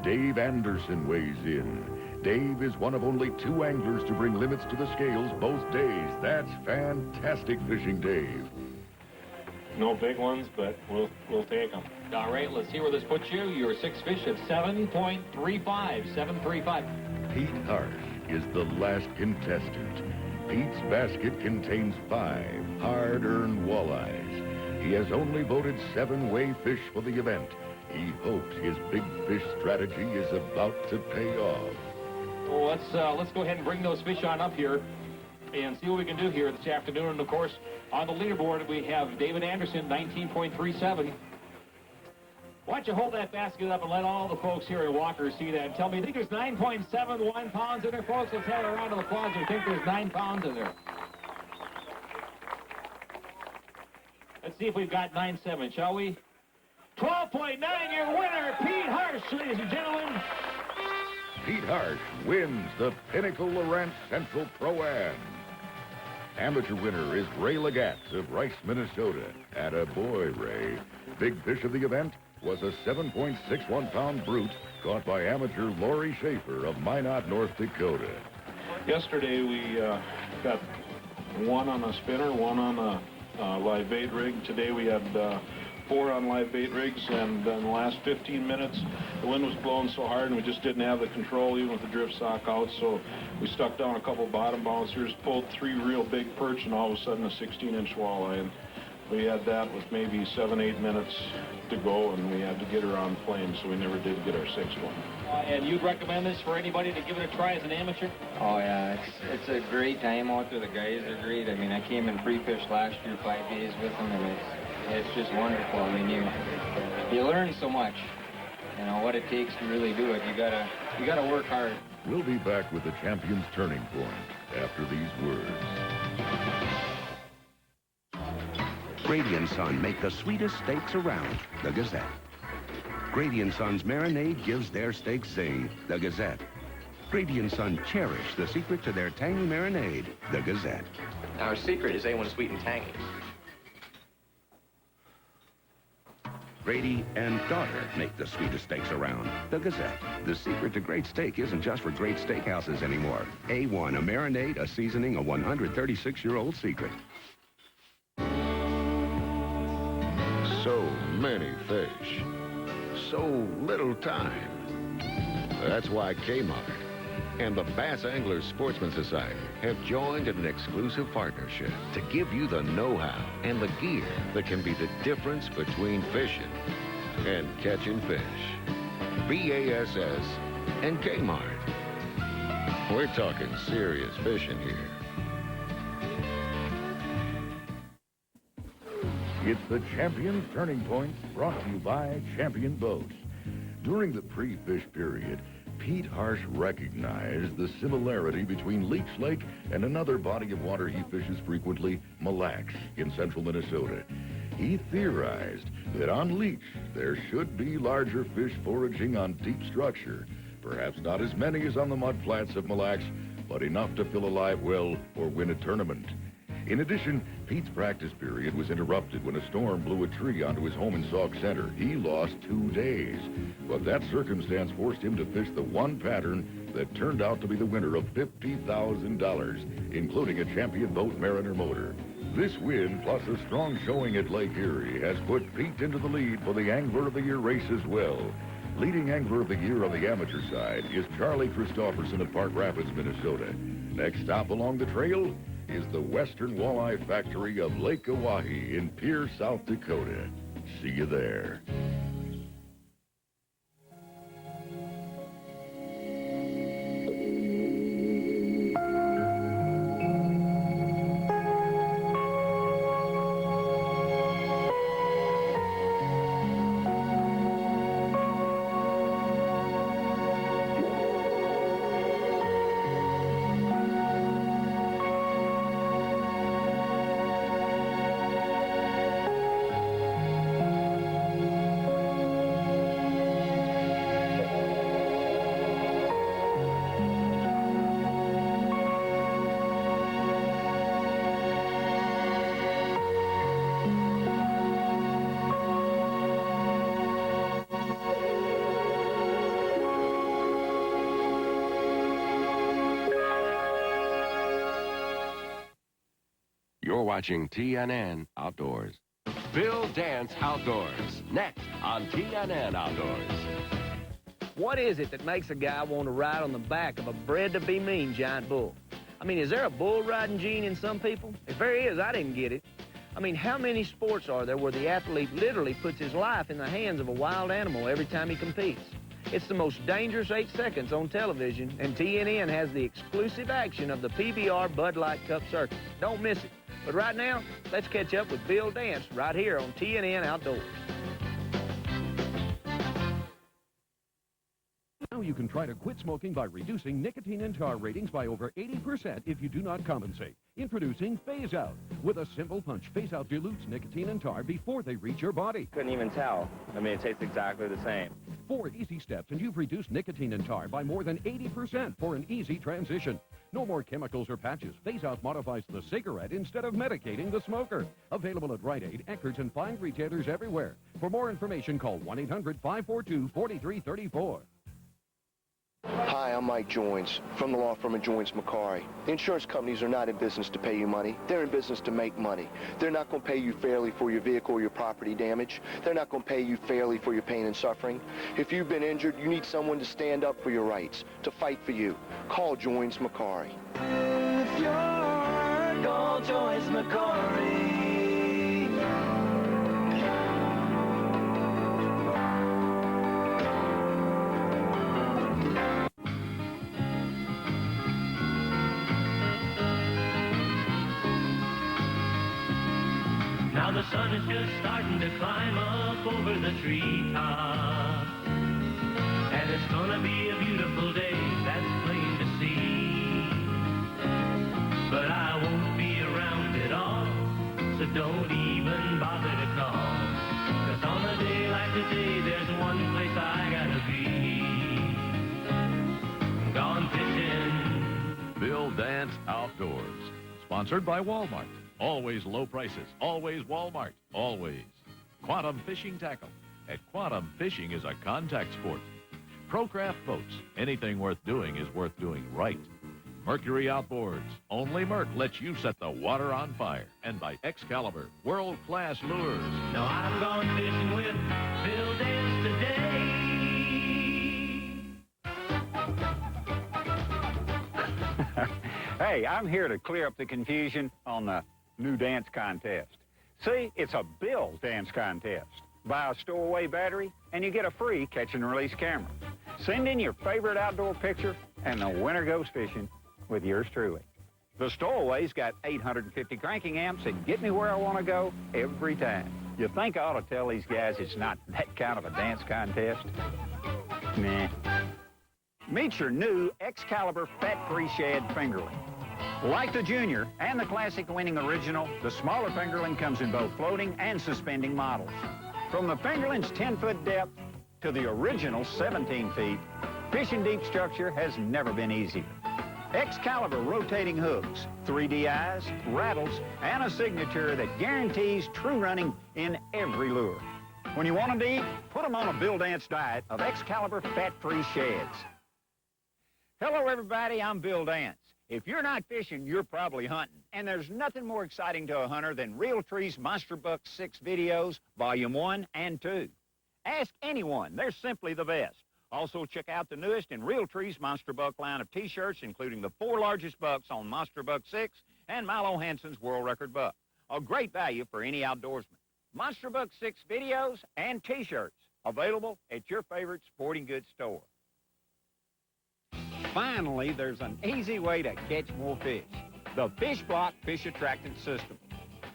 Dave Anderson weighs in. Dave is one of only 2 anglers to bring limits to the scales both days. That's fantastic fishing, Dave. No big ones, but we'll take them. All right, let's see where this puts you. Your 6 fish at 7.35, 7.35. Pete Harsh is the last contestant. Pete's basket contains 5 hard-earned walleyes. He has only voted 7 weigh fish for the event. He hopes his big fish strategy is about to pay off. Well, let's go ahead and bring those fish on up here and see what we can do here this afternoon. And of course, on the leaderboard we have David Anderson, 19.37. Why don't you hold that basket up and let all the folks here at Walker see that and tell me, you think there's 9.71 pounds in there, folks? Let's have a round of applause. You think there's 9 pounds in there? Let's see if we've got 9.7, shall we? 12.9, your winner, Pete Harsh, ladies and gentlemen. Pete Harsh wins the Pinnacle Lowrance Central Pro-Am. Amateur winner is Ray Legat of Rice, Minnesota. Attaboy, Ray. Big fish of the event was a 7.61-pound brute caught by amateur Lori Schaefer of Minot, North Dakota. Yesterday we got 1 on a spinner, 1 on a live bait rig. Today we had 4 on live bait rigs, and in the last 15 minutes the wind was blowing so hard and we just didn't have the control even with the drift sock out, so we stuck down a couple bottom bouncers, pulled 3 real big perch, and all of a sudden a 16-inch walleye. And we had that with maybe 7-8 minutes to go, and we had to get her on plane, so we never did get our 6th one. And you'd recommend this for anybody to give it a try as an amateur? Oh yeah, it's a great time out there. The guys are great. I mean, I came and pre-fished last year 5 days with them, and it's just wonderful. I mean, you learn so much. you know, what it takes to really do it. You gotta work hard. We'll be back with the Champion's Turning Point after these words. Grady & Son make the sweetest steaks around, the Gazette. Grady & Son's marinade gives their steaks zing, the Gazette. Grady & Son cherish the secret to their tangy marinade, the Gazette. Our secret is A1 sweet and tangy. Grady and daughter make the sweetest steaks around, the Gazette. The secret to great steak isn't just for great steakhouses anymore. A1, a marinade, a seasoning, a 136-year-old secret. So many fish. So little time. That's why Kmart and the Bass Anglers Sportsman Society have joined in an exclusive partnership to give you the know-how and the gear that can be the difference between fishing and catching fish. BASS and Kmart. We're talking serious fishing here. It's the Champion's Turning Point, brought to you by Champion Boats. During the pre-fish period, Pete Harsh recognized the similarity between Leech Lake and another body of water he fishes frequently, Mille Lacs, in central Minnesota. He theorized that on Leech, there should be larger fish foraging on deep structure. Perhaps not as many as on the mudflats of Mille Lacs, but enough to fill a live well or win a tournament. In addition, Pete's practice period was interrupted when a storm blew a tree onto his home in Sauk Center. He lost 2 days, but that circumstance forced him to fish the one pattern that turned out to be the winner of $50,000, including a Champion Boat Mariner motor. This win, plus a strong showing at Lake Erie, has put Pete into the lead for the Angler of the Year race as well. Leading Angler of the Year on the amateur side is Charlie Christopherson of Park Rapids, Minnesota. Next stop along the trail is the Western Walleye Factory of Lake Oahe in Pierre, South Dakota. See you there. You're watching TNN Outdoors. Bill Dance Outdoors, next on TNN Outdoors. What is it that makes a guy want to ride on the back of a bred-to-be-mean giant bull? I mean, is there a bull-riding gene in some people? If there is, I didn't get it. I mean, how many sports are there where the athlete literally puts his life in the hands of a wild animal every time he competes? It's the most dangerous 8 seconds on television, and TNN has the exclusive action of the PBR Bud Light Cup Circuit. Don't miss it. But right now, let's catch up with Bill Dance right here on TNN Outdoors. Now you can try to quit smoking by reducing nicotine and tar ratings by over 80% if you do not compensate. Introducing Phase Out. With a simple punch, Phase Out dilutes nicotine and tar before they reach your body. Couldn't even tell. I mean, it tastes exactly the same. 4 easy steps and you've reduced nicotine and tar by more than 80% for an easy transition. No more chemicals or patches. Phase Out modifies the cigarette instead of medicating the smoker. Available at Rite Aid, Eckerd's, and fine retailers everywhere. For more information, call 1-800-542-4334. Hi, I'm Mike Joins from the law firm of Joins McCarry. The insurance companies are not in business to pay you money. They're in business to make money. They're not going to pay you fairly for your vehicle or your property damage. They're not going to pay you fairly for your pain and suffering. If you've been injured, you need someone to stand up for your rights, to fight for you. Call Joins McCarry. If you're hurt, call Joins McCarry. Now the sun is just starting to climb up over the treetops. gonna be a beautiful day, that's plain to see. But I won't be around at all, so don't even bother to call. 'Cause on a day like today, there's one place I gotta be. Gone fishing. Bill Dance Outdoors. Sponsored by Walmart. Always low prices. Always Walmart. Always. Quantum Fishing Tackle. At Quantum, fishing is a contact sport. Procraft Boats. Anything worth doing is worth doing right. Mercury Outboards. Only Merc lets you set the water on fire. And by Excalibur. World-class lures. Now I'm going fishing with Bill Dance today. Hey, I'm here to clear up the confusion on the new dance contest. See, it's a Bill Dance contest. Buy a stowaway battery, and you get a free catch-and-release camera. Send in your favorite outdoor picture, and the winner goes fishing with yours truly. The stowaway's got 850 cranking amps and get me where I want to go every time. You think I ought to tell these guys it's not that kind of a dance contest? Nah. Meet your new Excalibur fat-free shad fingerling. Like the Junior and the classic winning original, the smaller fingerling comes in both floating and suspending models. From the fingerling's 10-foot depth to the original 17 feet, fishing deep structure has never been easier. Excalibur rotating hooks, 3D eyes, rattles, and a signature that guarantees true running in every lure. When you want them to eat, put them on a Bill Dance diet of Excalibur fat-free shads. Hello, everybody. I'm Bill Dance. If you're not fishing, you're probably hunting. And there's nothing more exciting to a hunter than Realtree's Monster Buck 6 videos, Volume 1 and 2. Ask anyone. They're simply the best. Also, check out the newest in Realtree's Monster Buck line of T-shirts, including the 4 largest bucks on Monster Buck 6 and Milo Hansen's World Record Buck. A great value for any outdoorsman. Monster Buck 6 videos and T-shirts available at your favorite sporting goods store. Finally, there's an easy way to catch more fish. The Fish Block Fish Attractant System.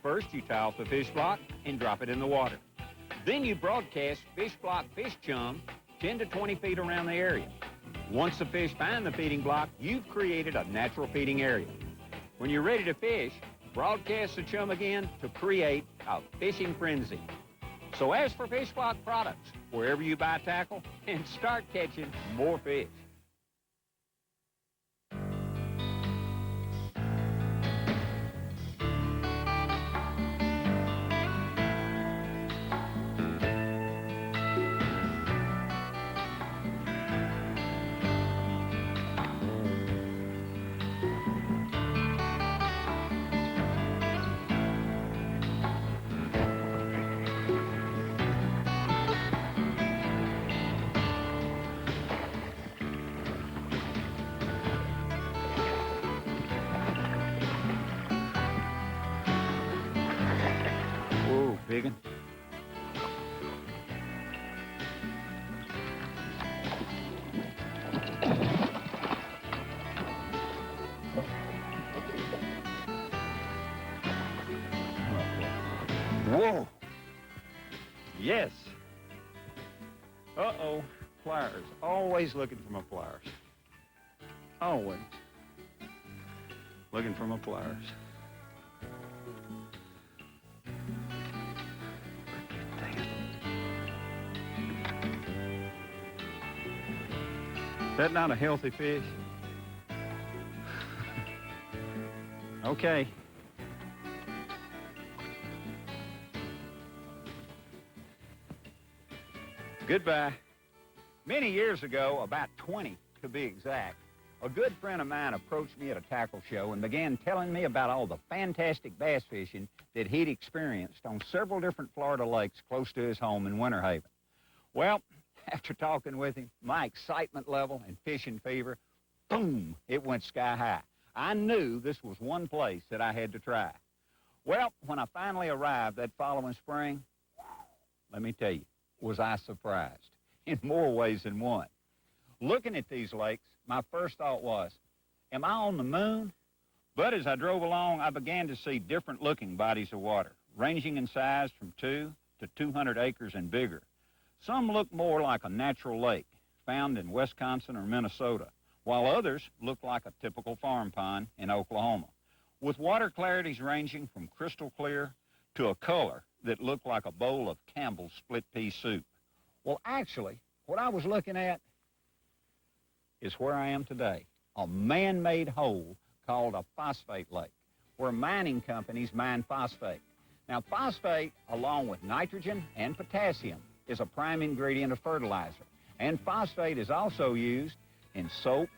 First, you tie off the fish block and drop it in the water. Then you broadcast Fish Block Fish Chum 10 to 20 feet around the area. Once the fish find the feeding block, you've created a natural feeding area. When you're ready to fish, broadcast the chum again to create a fishing frenzy. So ask for Fish Block products wherever you buy tackle and start catching more fish. Biggin. Whoa. Yes. Uh-oh. Pliers. Always looking for my pliers. Always. Looking for my pliers. That not a healthy fish? Okay. Goodbye. Many years ago, about 20 to be exact, a good friend of mine approached me at a tackle show and began telling me about all the fantastic bass fishing that he'd experienced on several different Florida lakes close to his home in Winter Haven. Well, after talking with him, my excitement level and fishing fever, boom, it went sky high. I knew this was one place that I had to try. Well, when I finally arrived that following spring, let me tell you, was I surprised in more ways than one. Looking at these lakes, my first thought was, am I on the moon? But as I drove along, I began to see different looking bodies of water, ranging in size from 2 to 200 acres and bigger. Some look more like a natural lake, found in Wisconsin or Minnesota, while others look like a typical farm pond in Oklahoma, with water clarities ranging from crystal clear to a color that looked like a bowl of Campbell's split pea soup. Well, actually, what I was looking at is where I am today, a man-made hole called a phosphate lake, where mining companies mine phosphate. Now, phosphate, along with nitrogen and potassium, is a prime ingredient of fertilizer. And phosphate is also used in soap,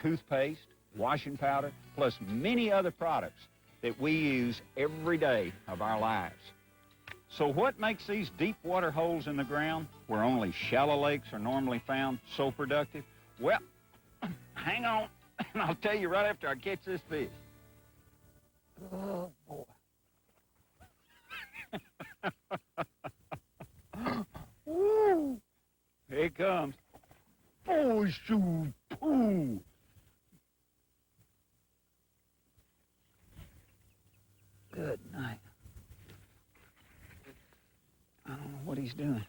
toothpaste, washing powder, plus many other products that we use every day of our lives. So what makes these deep water holes in the ground, where only shallow lakes are normally found, so productive? Well, hang on, and I'll tell you right after I catch this fish. Oh, boy. Woo! Here it comes. Oh, shoot. Ooh. Good night. I don't know what he's doing.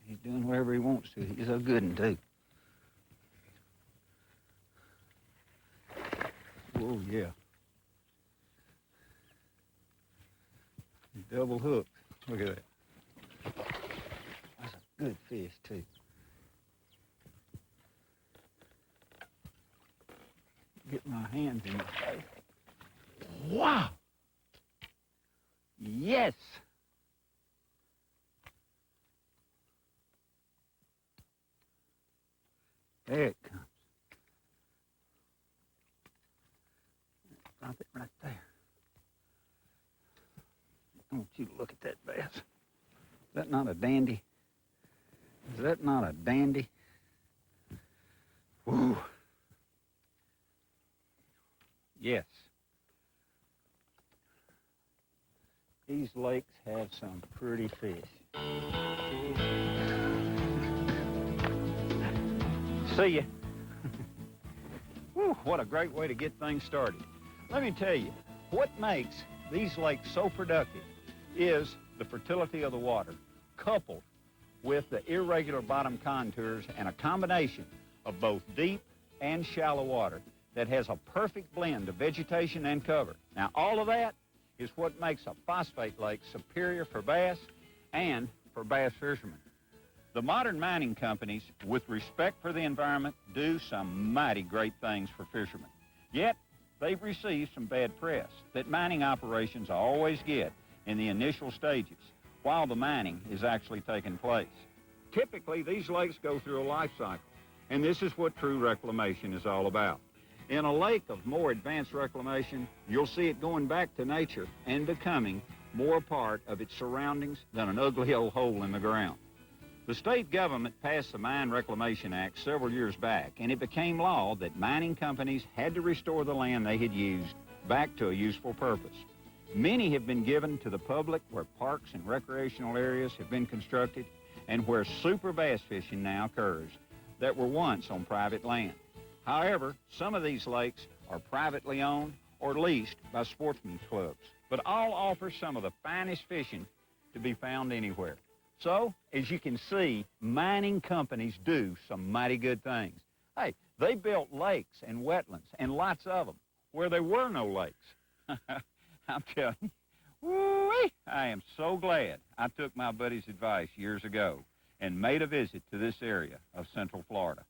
He's doing whatever he wants to. He's so good and too. Whoa, yeah. Double hook. Look at that. That's a good fish, too. Get my hands in his face. Wow! Yes! There it comes. Drop it right there. I want you to look at that bass. Is that not a dandy? Is that not a dandy? Woo! Yes. These lakes have some pretty fish. See ya. Whew, what a great way to get things started. Let me tell you, what makes these lakes so productive is the fertility of the water, coupled with the irregular bottom contours and a combination of both deep and shallow water that has a perfect blend of vegetation and cover. Now, all of that is what makes a phosphate lake superior for bass and for bass fishermen. The modern mining companies, with respect for the environment, do some mighty great things for fishermen. Yet, they've received some bad press that mining operations always get in the initial stages while the mining is actually taking place. Typically, these lakes go through a life cycle, and this is what true reclamation is all about. In a lake of more advanced reclamation, you'll see it going back to nature and becoming more a part of its surroundings than an ugly old hole in the ground. The state government passed the Mine Reclamation Act several years back, and it became law that mining companies had to restore the land they had used back to a useful purpose. Many have been given to the public where parks and recreational areas have been constructed and where super bass fishing now occurs that were once on private land. However, some of these lakes are privately owned or leased by sportsmen's clubs, but all offer some of the finest fishing to be found anywhere. So, as you can see, mining companies do some mighty good things. Hey, they built lakes and wetlands, and lots of them, where there were no lakes. I'm telling you, woo-wee, I am so glad I took my buddy's advice years ago and made a visit to this area of Central Florida.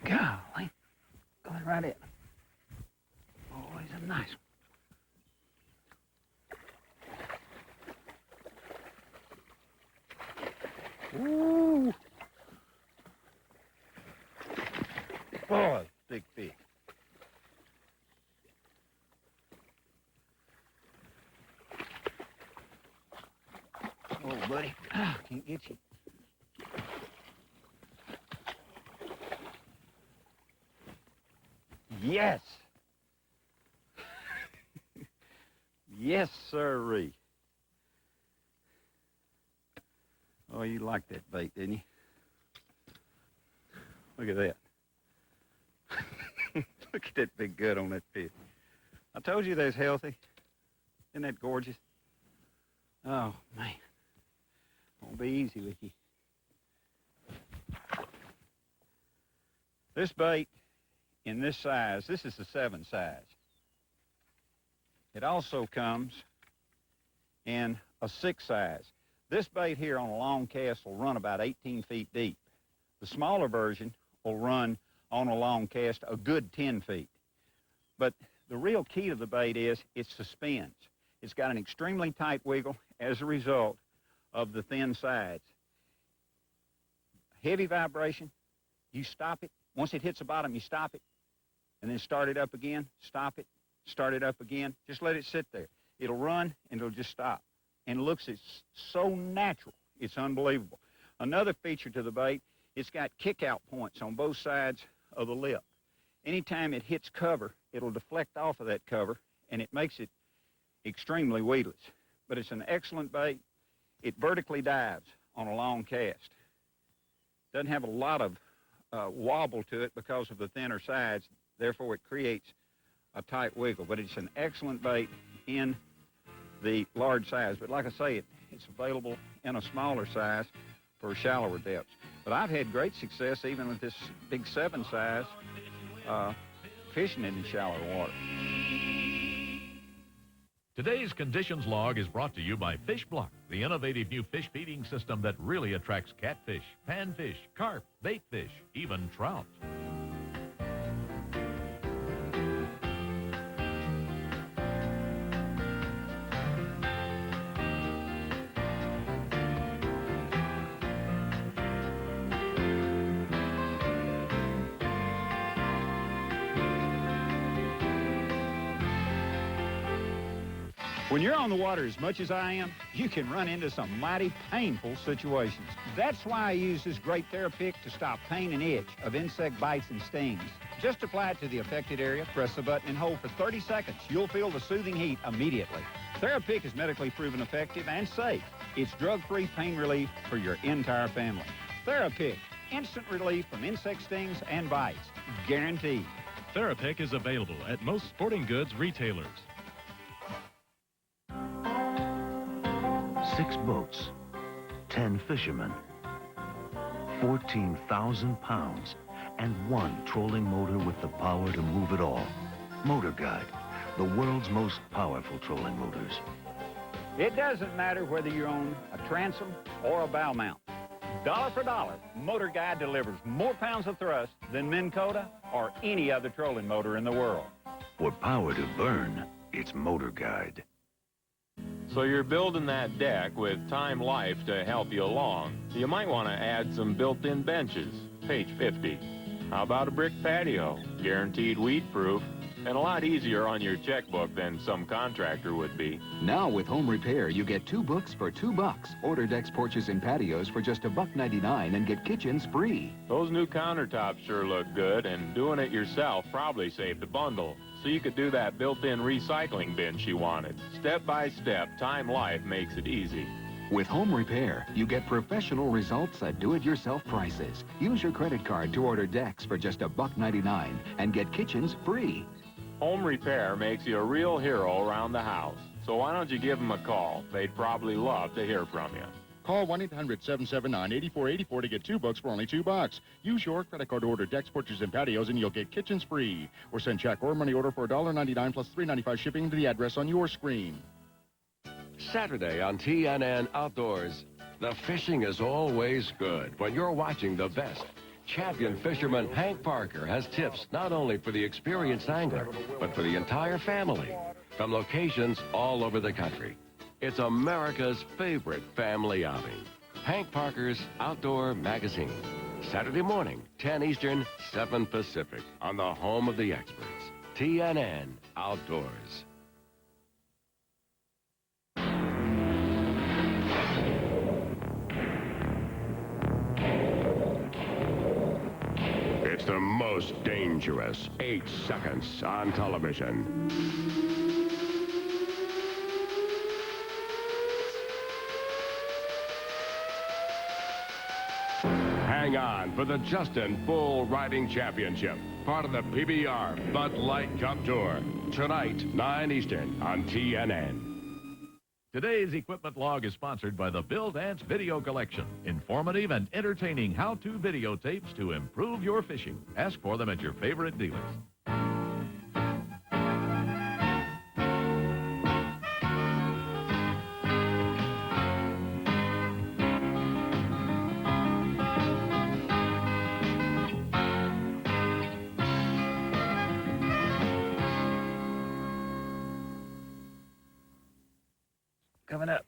Golly, going right in. Oh, he's a nice one. Ooh. Boy, big fish. Oh, buddy, can't get you. Yes. Yes, sirree. Oh, you liked that bait, didn't you? Look at that. Look at that big gut on that fish. I told you they was healthy. Isn't that gorgeous? Oh, man. Won't be easy with you. This bait in this size, this is the 7 size. It also comes in a 6 size. This bait here on a long cast will run about 18 feet deep. The smaller version will run on a long cast a good 10 feet. But the real key to the bait is it suspends. It's got an extremely tight wiggle as a result of the thin sides. Heavy vibration, you stop it. Once it hits the bottom, you stop it, and then start it up again, stop it, start it up again. Just let it sit there. It'll run, and it'll just stop. And it looks so natural. It's unbelievable. Another feature to the bait, it's got kick-out points on both sides of the lip. Anytime it hits cover, it'll deflect off of that cover, and it makes it extremely weedless. But it's an excellent bait. It vertically dives on a long cast. Doesn't have a lot of wobble to it because of the thinner sides. Therefore, it creates a tight wiggle. But it's an excellent bait in the large size. But like I say, it's available in a smaller size for shallower depths. But I've had great success even with this big 7 size fishing in the shallower water. Today's Conditions Log is brought to you by Fish Block, the innovative new fish feeding system that really attracts catfish, panfish, carp, baitfish, even trout. When you're on the water as much as I am, you can run into some mighty painful situations. That's why I use this great TheraPick to stop pain and itch of insect bites and stings. Just apply it to the affected area, press the button, and hold for 30 seconds. You'll feel the soothing heat immediately. TheraPick is medically proven effective and safe. It's drug-free pain relief for your entire family. TheraPick, instant relief from insect stings and bites. Guaranteed. TheraPick is available at most sporting goods retailers. 6 boats, 10 fishermen, 14,000 pounds, and 1 trolling motor with the power to move it all. Motor Guide, the world's most powerful trolling motors. It doesn't matter whether you own a transom or a bow mount. Dollar for dollar, Motor Guide delivers more pounds of thrust than Minn Kota or any other trolling motor in the world. For power to burn, it's Motor Guide. So you're building that deck with Time Life to help you along. You might want to add some built-in benches, page 50. How about a brick patio, guaranteed weed-proof, and a lot easier on your checkbook than some contractor would be. Now with Home Repair, you get 2 books for $2. Order decks, porches, and patios for just $1.99 and get kitchens free. Those new countertops sure look good, and doing it yourself probably saved a bundle. So you could do that built-in recycling bin she wanted. Step by step, Time Life makes it easy. With Home Repair, you get professional results at do-it-yourself prices. Use your credit card to order decks for just $1.99 and get kitchens free. Home Repair makes you a real hero around the house. So why don't you give them a call? They'd probably love to hear from you. Call 1-800-779-8484 to get 2 books for only $2. Use your credit card to order decks, porches, and patios, and you'll get kitchens free. Or send check or money order for $1.99 plus $3.95 shipping to the address on your screen. Saturday on TNN Outdoors. The fishing is always good when you're watching the best. Champion fisherman Hank Parker has tips not only for the experienced angler, but for the entire family from locations all over the country. It's America's favorite family outing. Hank Parker's Outdoor Magazine. Saturday morning, 10 Eastern, 7 Pacific, on the home of the experts, TNN Outdoors. It's the most dangerous 8 seconds on television. Hang on for the Justin Bull Riding Championship, part of the PBR Bud Light Cup Tour. Tonight, 9 Eastern on TNN. Today's Equipment Log is sponsored by the Bill Dance Video Collection. Informative and entertaining how-to videotapes to improve your fishing. Ask for them at your favorite dealers. Coming up.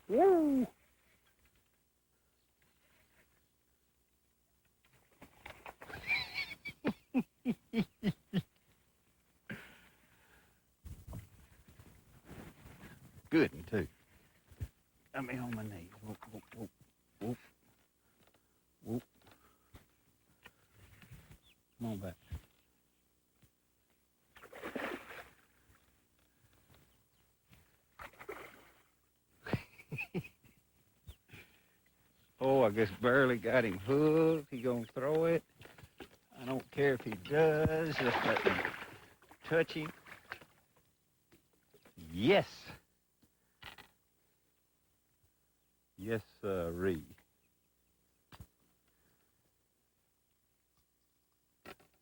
Woo! Good one, too. Let me on my knees. Whoop, whoop, whoop, whoop. Whoop. Come on back. Oh, I just barely got him hooked. He gonna throw it. I don't care if he does. Just let me touch him. Yes. Yes, sirree.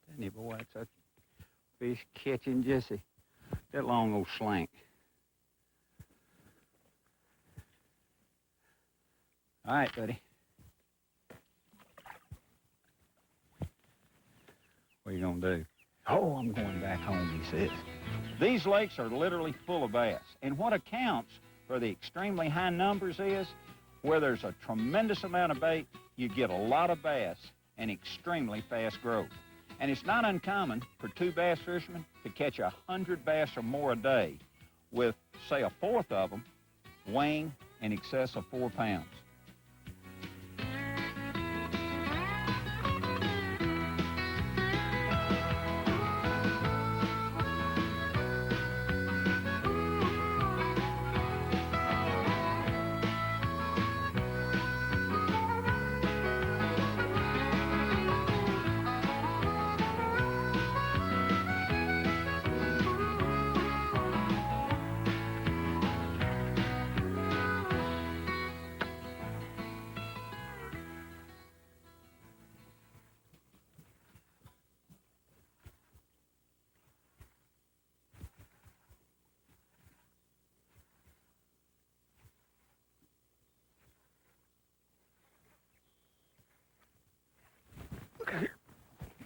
Danny boy, that's a fish catching Jesse. That long old slank. All right, buddy. What are you gonna do? Oh, I'm going back home, he says. These lakes are literally full of bass, and what accounts for the extremely high numbers is where there's a tremendous amount of bait, you get a lot of bass and extremely fast growth. And it's not uncommon for two bass fishermen to catch 100 bass or more a day with, say, a fourth of them weighing in excess of 4 pounds.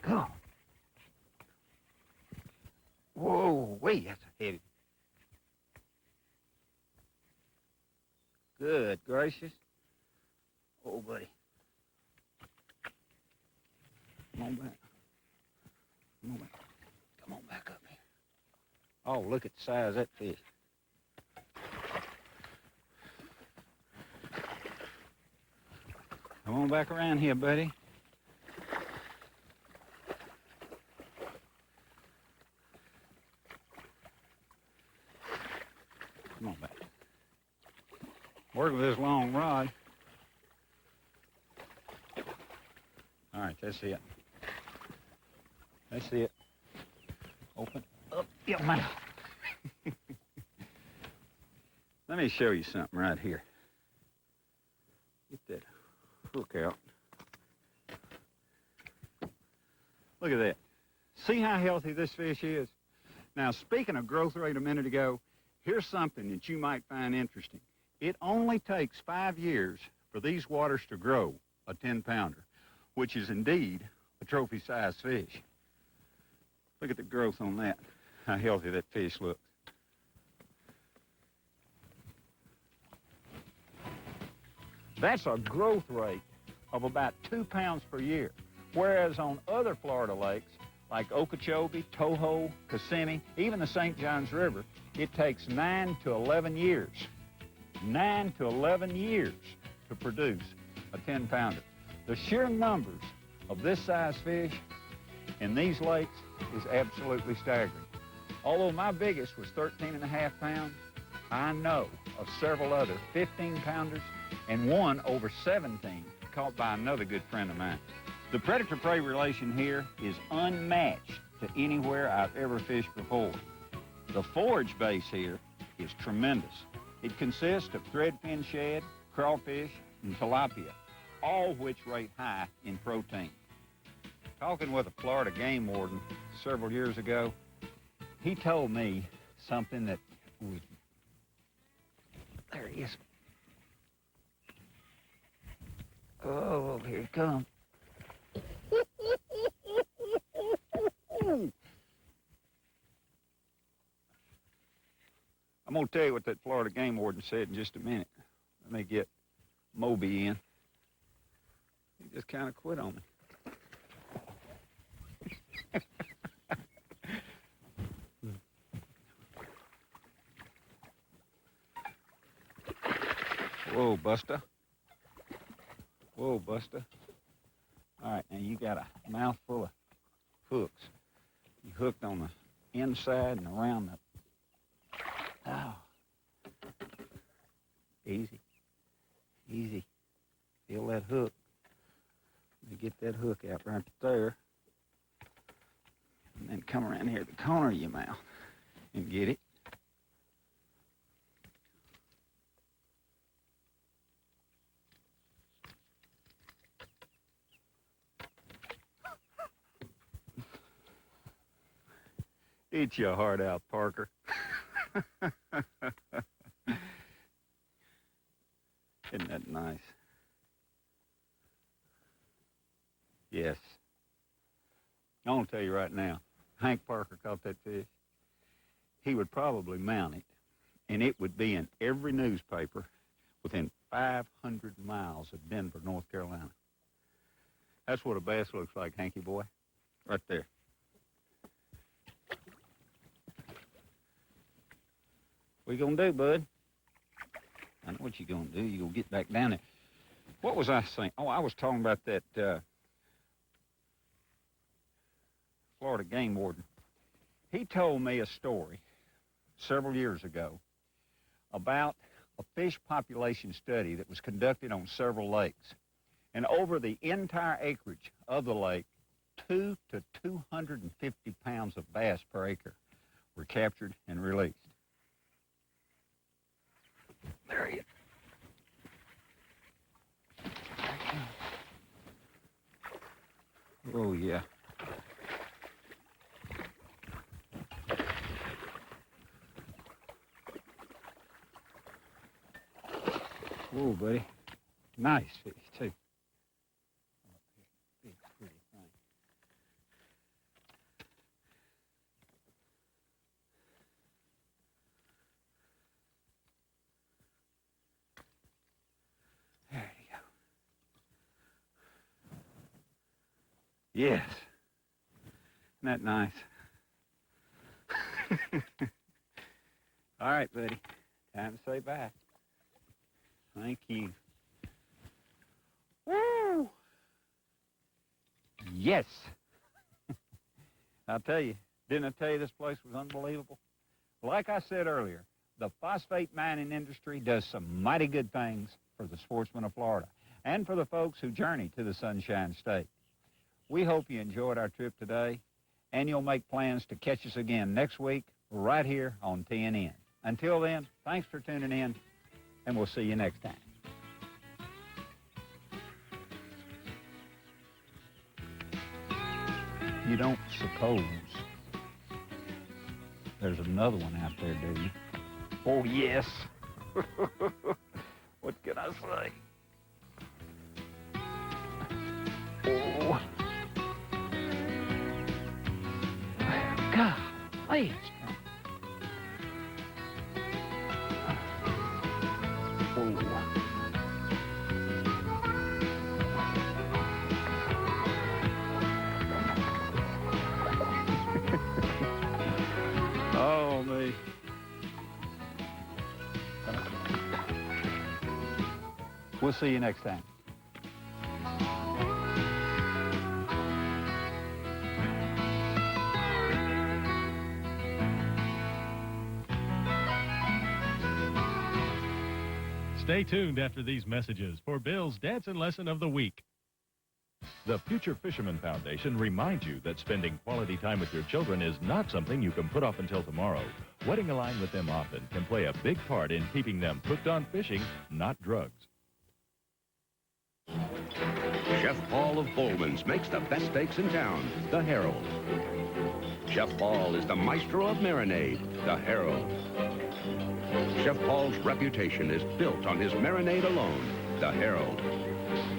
Go. Whoa, wait, that's heavy. Good gracious. Oh, buddy. Come on back. Come on back. Come on back up here. Oh, look at the size of that fish. Come on back around here, buddy. Come on back. Work with this long rod. All right, that's it. That's it. Open up your mouth. Let me show you something right here. Get that hook out. Look at that. See how healthy this fish is? Now, speaking of growth rate a minute ago, here's something that you might find interesting. It only takes 5 years for these waters to grow a 10-pounder, which is indeed a trophy-sized fish. Look at the growth on that, how healthy that fish looks. That's a growth rate of about 2 pounds per year, whereas on other Florida lakes, like Okeechobee, Toho, Kissimmee, even the St. Johns River, it takes 9 to 11 years. 9 to 11 years to produce a 10-pounder. The sheer numbers of this size fish in these lakes is absolutely staggering. Although my biggest was 13.5 pounds, I know of several other 15-pounders and one over 17 caught by another good friend of mine. The predator-prey relation here is unmatched to anywhere I've ever fished before. The forage base here is tremendous. It consists of threadfin shad, crawfish, and tilapia, all which rate high in protein. Talking with a Florida game warden several years ago, he told me something that was... There he is. Oh, here he comes. I'm going to tell you what that Florida game warden said in just a minute. Let me get Moby in. He just kind of quit on me. Whoa, Buster. Whoa, Buster. All right, now you got a mouthful of hooks. You hooked on the inside and around the... Oh. Easy. Easy. Feel that hook. Let me get that hook out right there. And then come around here at the corner of your mouth and get it. Eat your heart out, Parker. Isn't that nice? Yes. I want to tell you right now, Hank Parker caught that fish. He would probably mount it, and it would be in every newspaper within 500 miles of Denver, North Carolina. That's what a bass looks like, Hanky boy. Right there. What you gonna do, bud? I know what you're gonna do. You're gonna get back down there. What was I saying? Oh, I was talking about that Florida game warden. He told me a story several years ago about a fish population study that was conducted on several lakes. And over the entire acreage of the lake, 2 to 250 pounds of bass per acre were captured and released. There he is. Oh, yeah. Whoa, buddy. Nice fish, too. Big, pretty thing. There you go. Yes. Isn't that nice? All right, buddy. Time to say bye. Thank you. Woo! Yes. I'll tell you, didn't I tell you this place was unbelievable? Like I said earlier, the phosphate mining industry does some mighty good things for the sportsmen of Florida and for the folks who journey to the Sunshine State. We hope you enjoyed our trip today, and you'll make plans to catch us again next week right here on TNN. Until then, thanks for tuning in, and we'll see you next time. You don't suppose there's another one out there, do you? Oh, yes. What can I say? Oh. God, please. Oh, me. We'll see you next time. Stay tuned after these messages for Bill's Dancing Lesson of the Week. The Future Fisherman Foundation reminds you that spending quality time with your children is not something you can put off until tomorrow. Wetting a line with them often can play a big part in keeping them hooked on fishing, not drugs. Chef Paul of Bowman's makes the best steaks in town, the Herald. Chef Paul is the maestro of marinade, the Herald. Chef Paul's reputation is built on his marinade alone, the Herald.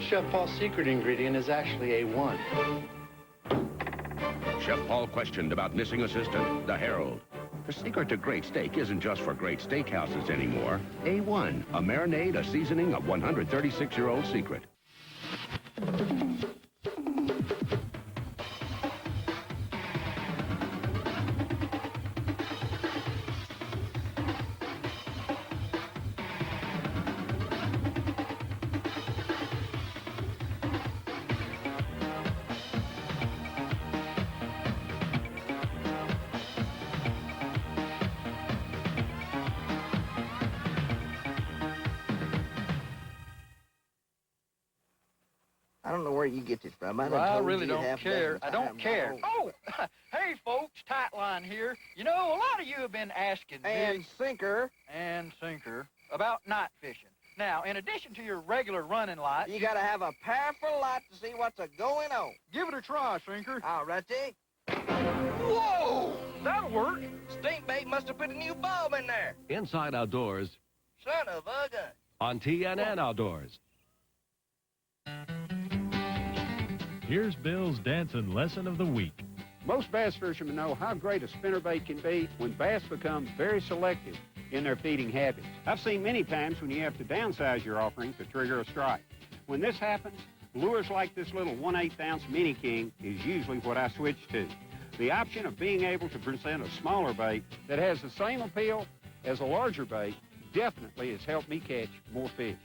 Chef Paul's secret ingredient is actually A1. Chef Paul questioned about missing assistant, the Herald. The secret to great steak isn't just for great steakhouses anymore. A1, a marinade, a seasoning, a 136-year-old secret. I don't know where you get this from. I really don't care. I don't care. Oh, hey, folks, Tightline here. You know, a lot of you have been asking And Sinker about night fishing. Now, in addition to your regular running lights, you gotta have a powerful light to see what's a-going on. Give it a try, Sinker. All righty. Whoa! That'll work. Stinkbait must have put a new bulb in there. Inside Outdoors Son of a gun. on TNN Outdoors. Here's Bill's dancing lesson of the week. Most bass fishermen know how great a spinnerbait can be when bass become very selective in their feeding habits. I've seen many times when you have to downsize your offering to trigger a strike. When this happens, lures like this little 1/8 ounce Mini King is usually what I switch to. The option of being able to present a smaller bait that has the same appeal as a larger bait definitely has helped me catch more fish.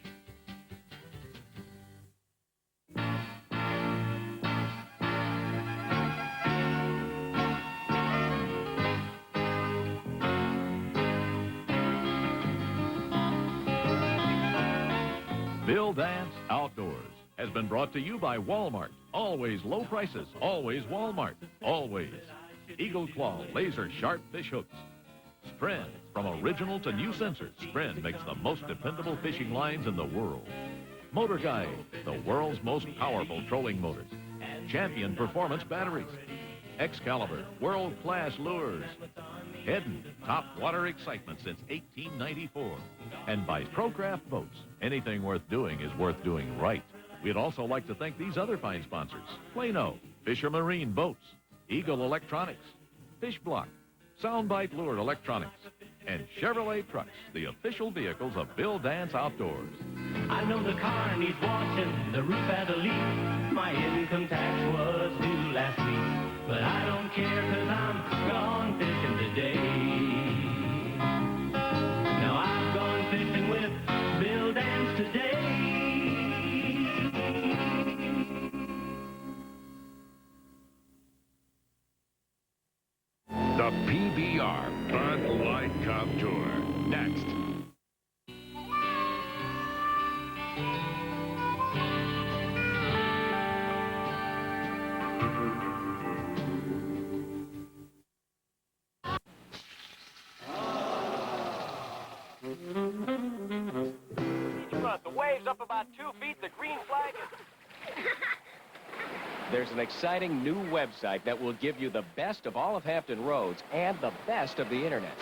Bill Dance Outdoors has been brought to you by Walmart. Always low prices, always Walmart, always. Eagle Claw laser sharp fish hooks. Spren, from original to new sensors, Spren makes the most dependable fishing lines in the world. Motor Guide, the world's most powerful trolling motors. Champion performance batteries. Excalibur, world-class lures. Hedden, top water excitement since 1894. And by Procraft Boats. Anything worth doing is worth doing right. We'd also like to thank these other fine sponsors. Plano, Fisher Marine Boats, Eagle Electronics, Fish Block, Soundbite Lure Electronics, and Chevrolet Trucks, the official vehicles of Bill Dance Outdoors. I know the car needs washing, the roof had a leak. My income tax was due last week. But I don't care, 'cause I'm gone fishing today. Now I've gone fishing with Bill Dance today. The PBR Bud Light Cup Tour. Next. The wave's up about 2 feet, the green flag is... There's an exciting new website that will give you the best of all of Hampton Roads and the best of the internet.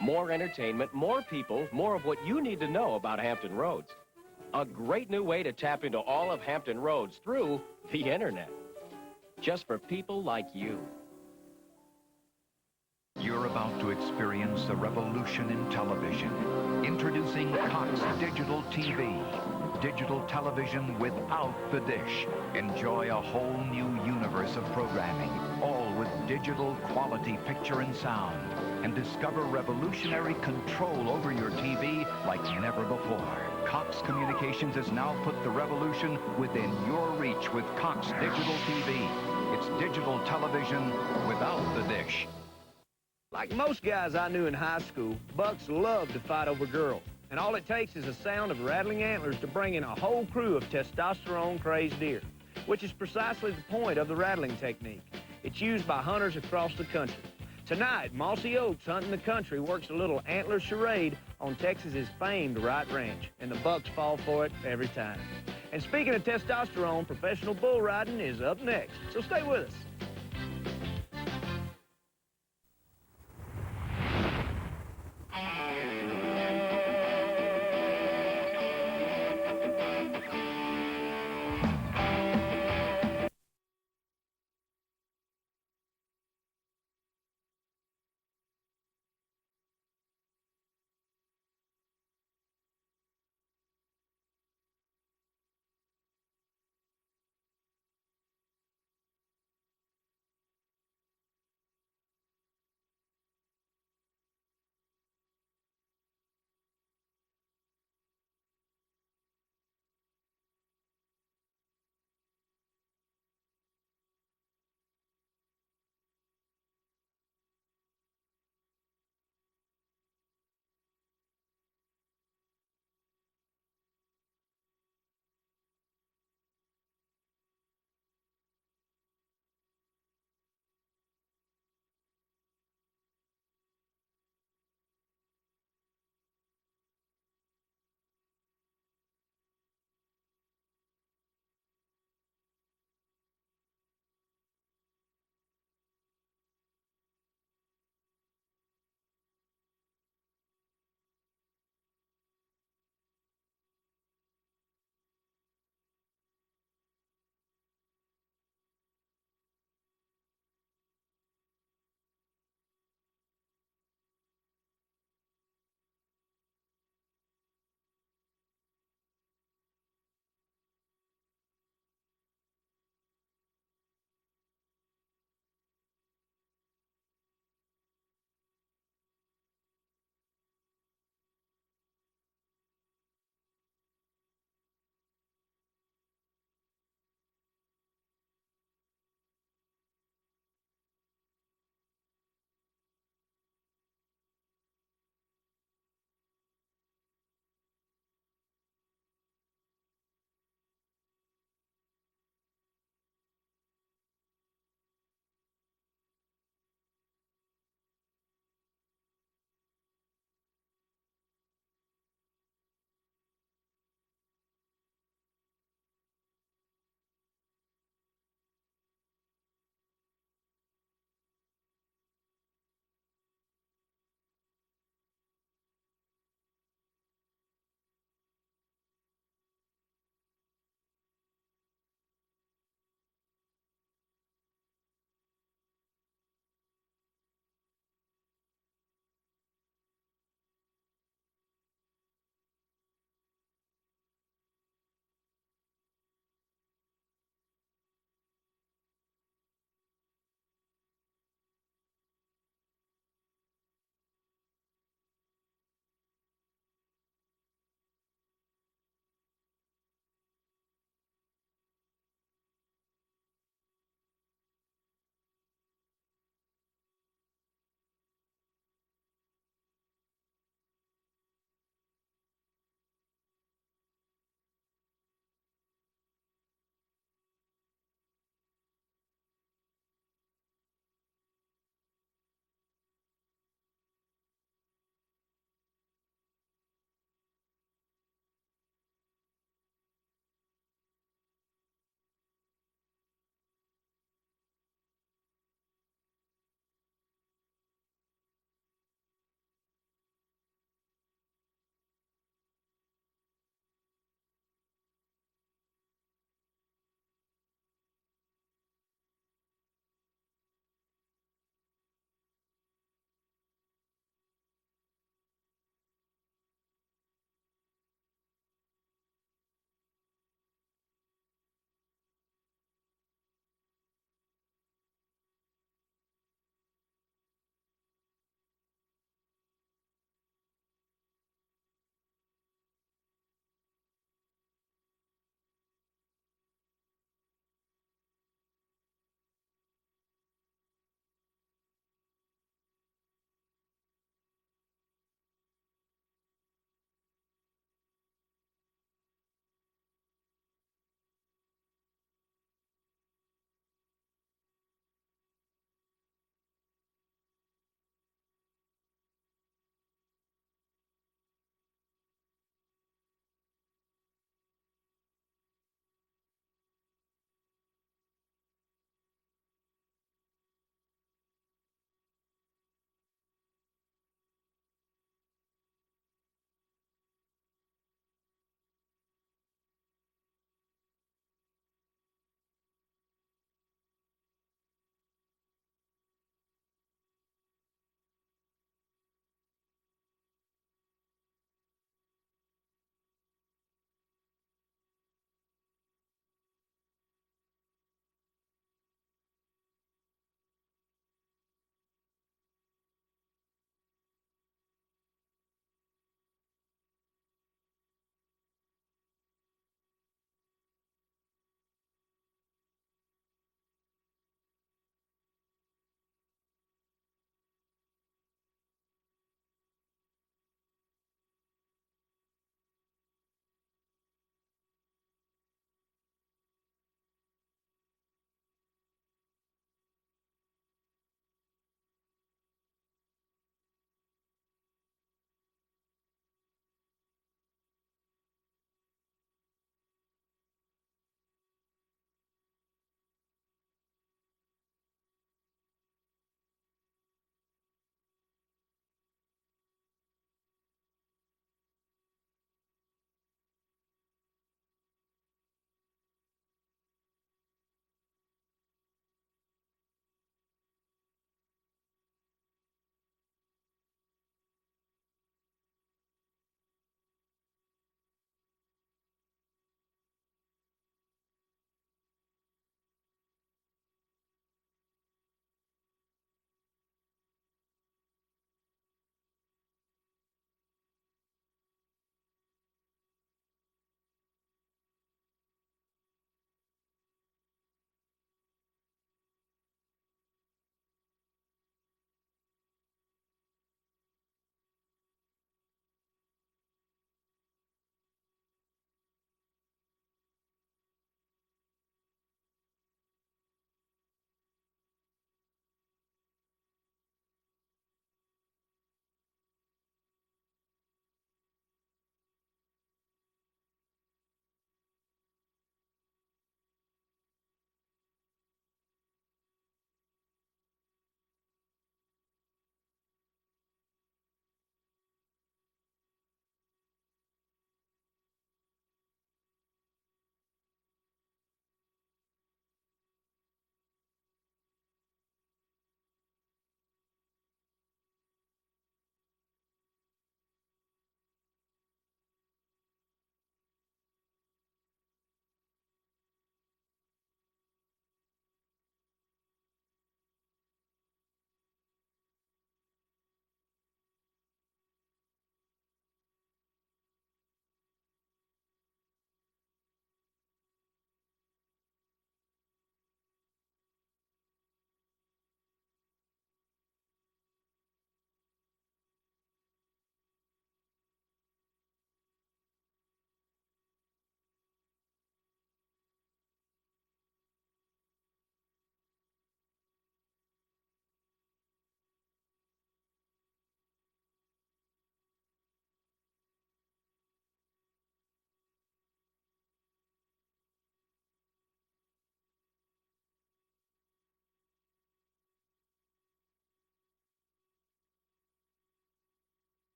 More entertainment, more people, more of what you need to know about Hampton Roads. A great new way to tap into all of Hampton Roads through the internet. Just for people like you. You're about to experience a revolution in television. Introducing Cox Digital TV. Digital television without the dish. Enjoy a whole new universe of programming, all with digital quality picture and sound. And discover revolutionary control over your TV like never before. Cox Communications has now put the revolution within your reach with Cox Digital TV. It's digital television without the dish. Like most guys I knew in high school, bucks loved to fight over girls. And all it takes is a sound of rattling antlers to bring in a whole crew of testosterone-crazed deer, which is precisely the point of the rattling technique. It's used by hunters across the country. Tonight, Mossy Oaks Hunting the Country works a little antler charade on Texas's famed Wright Ranch, and the bucks fall for it every time. And speaking of testosterone, professional bull riding is up next, so stay with us.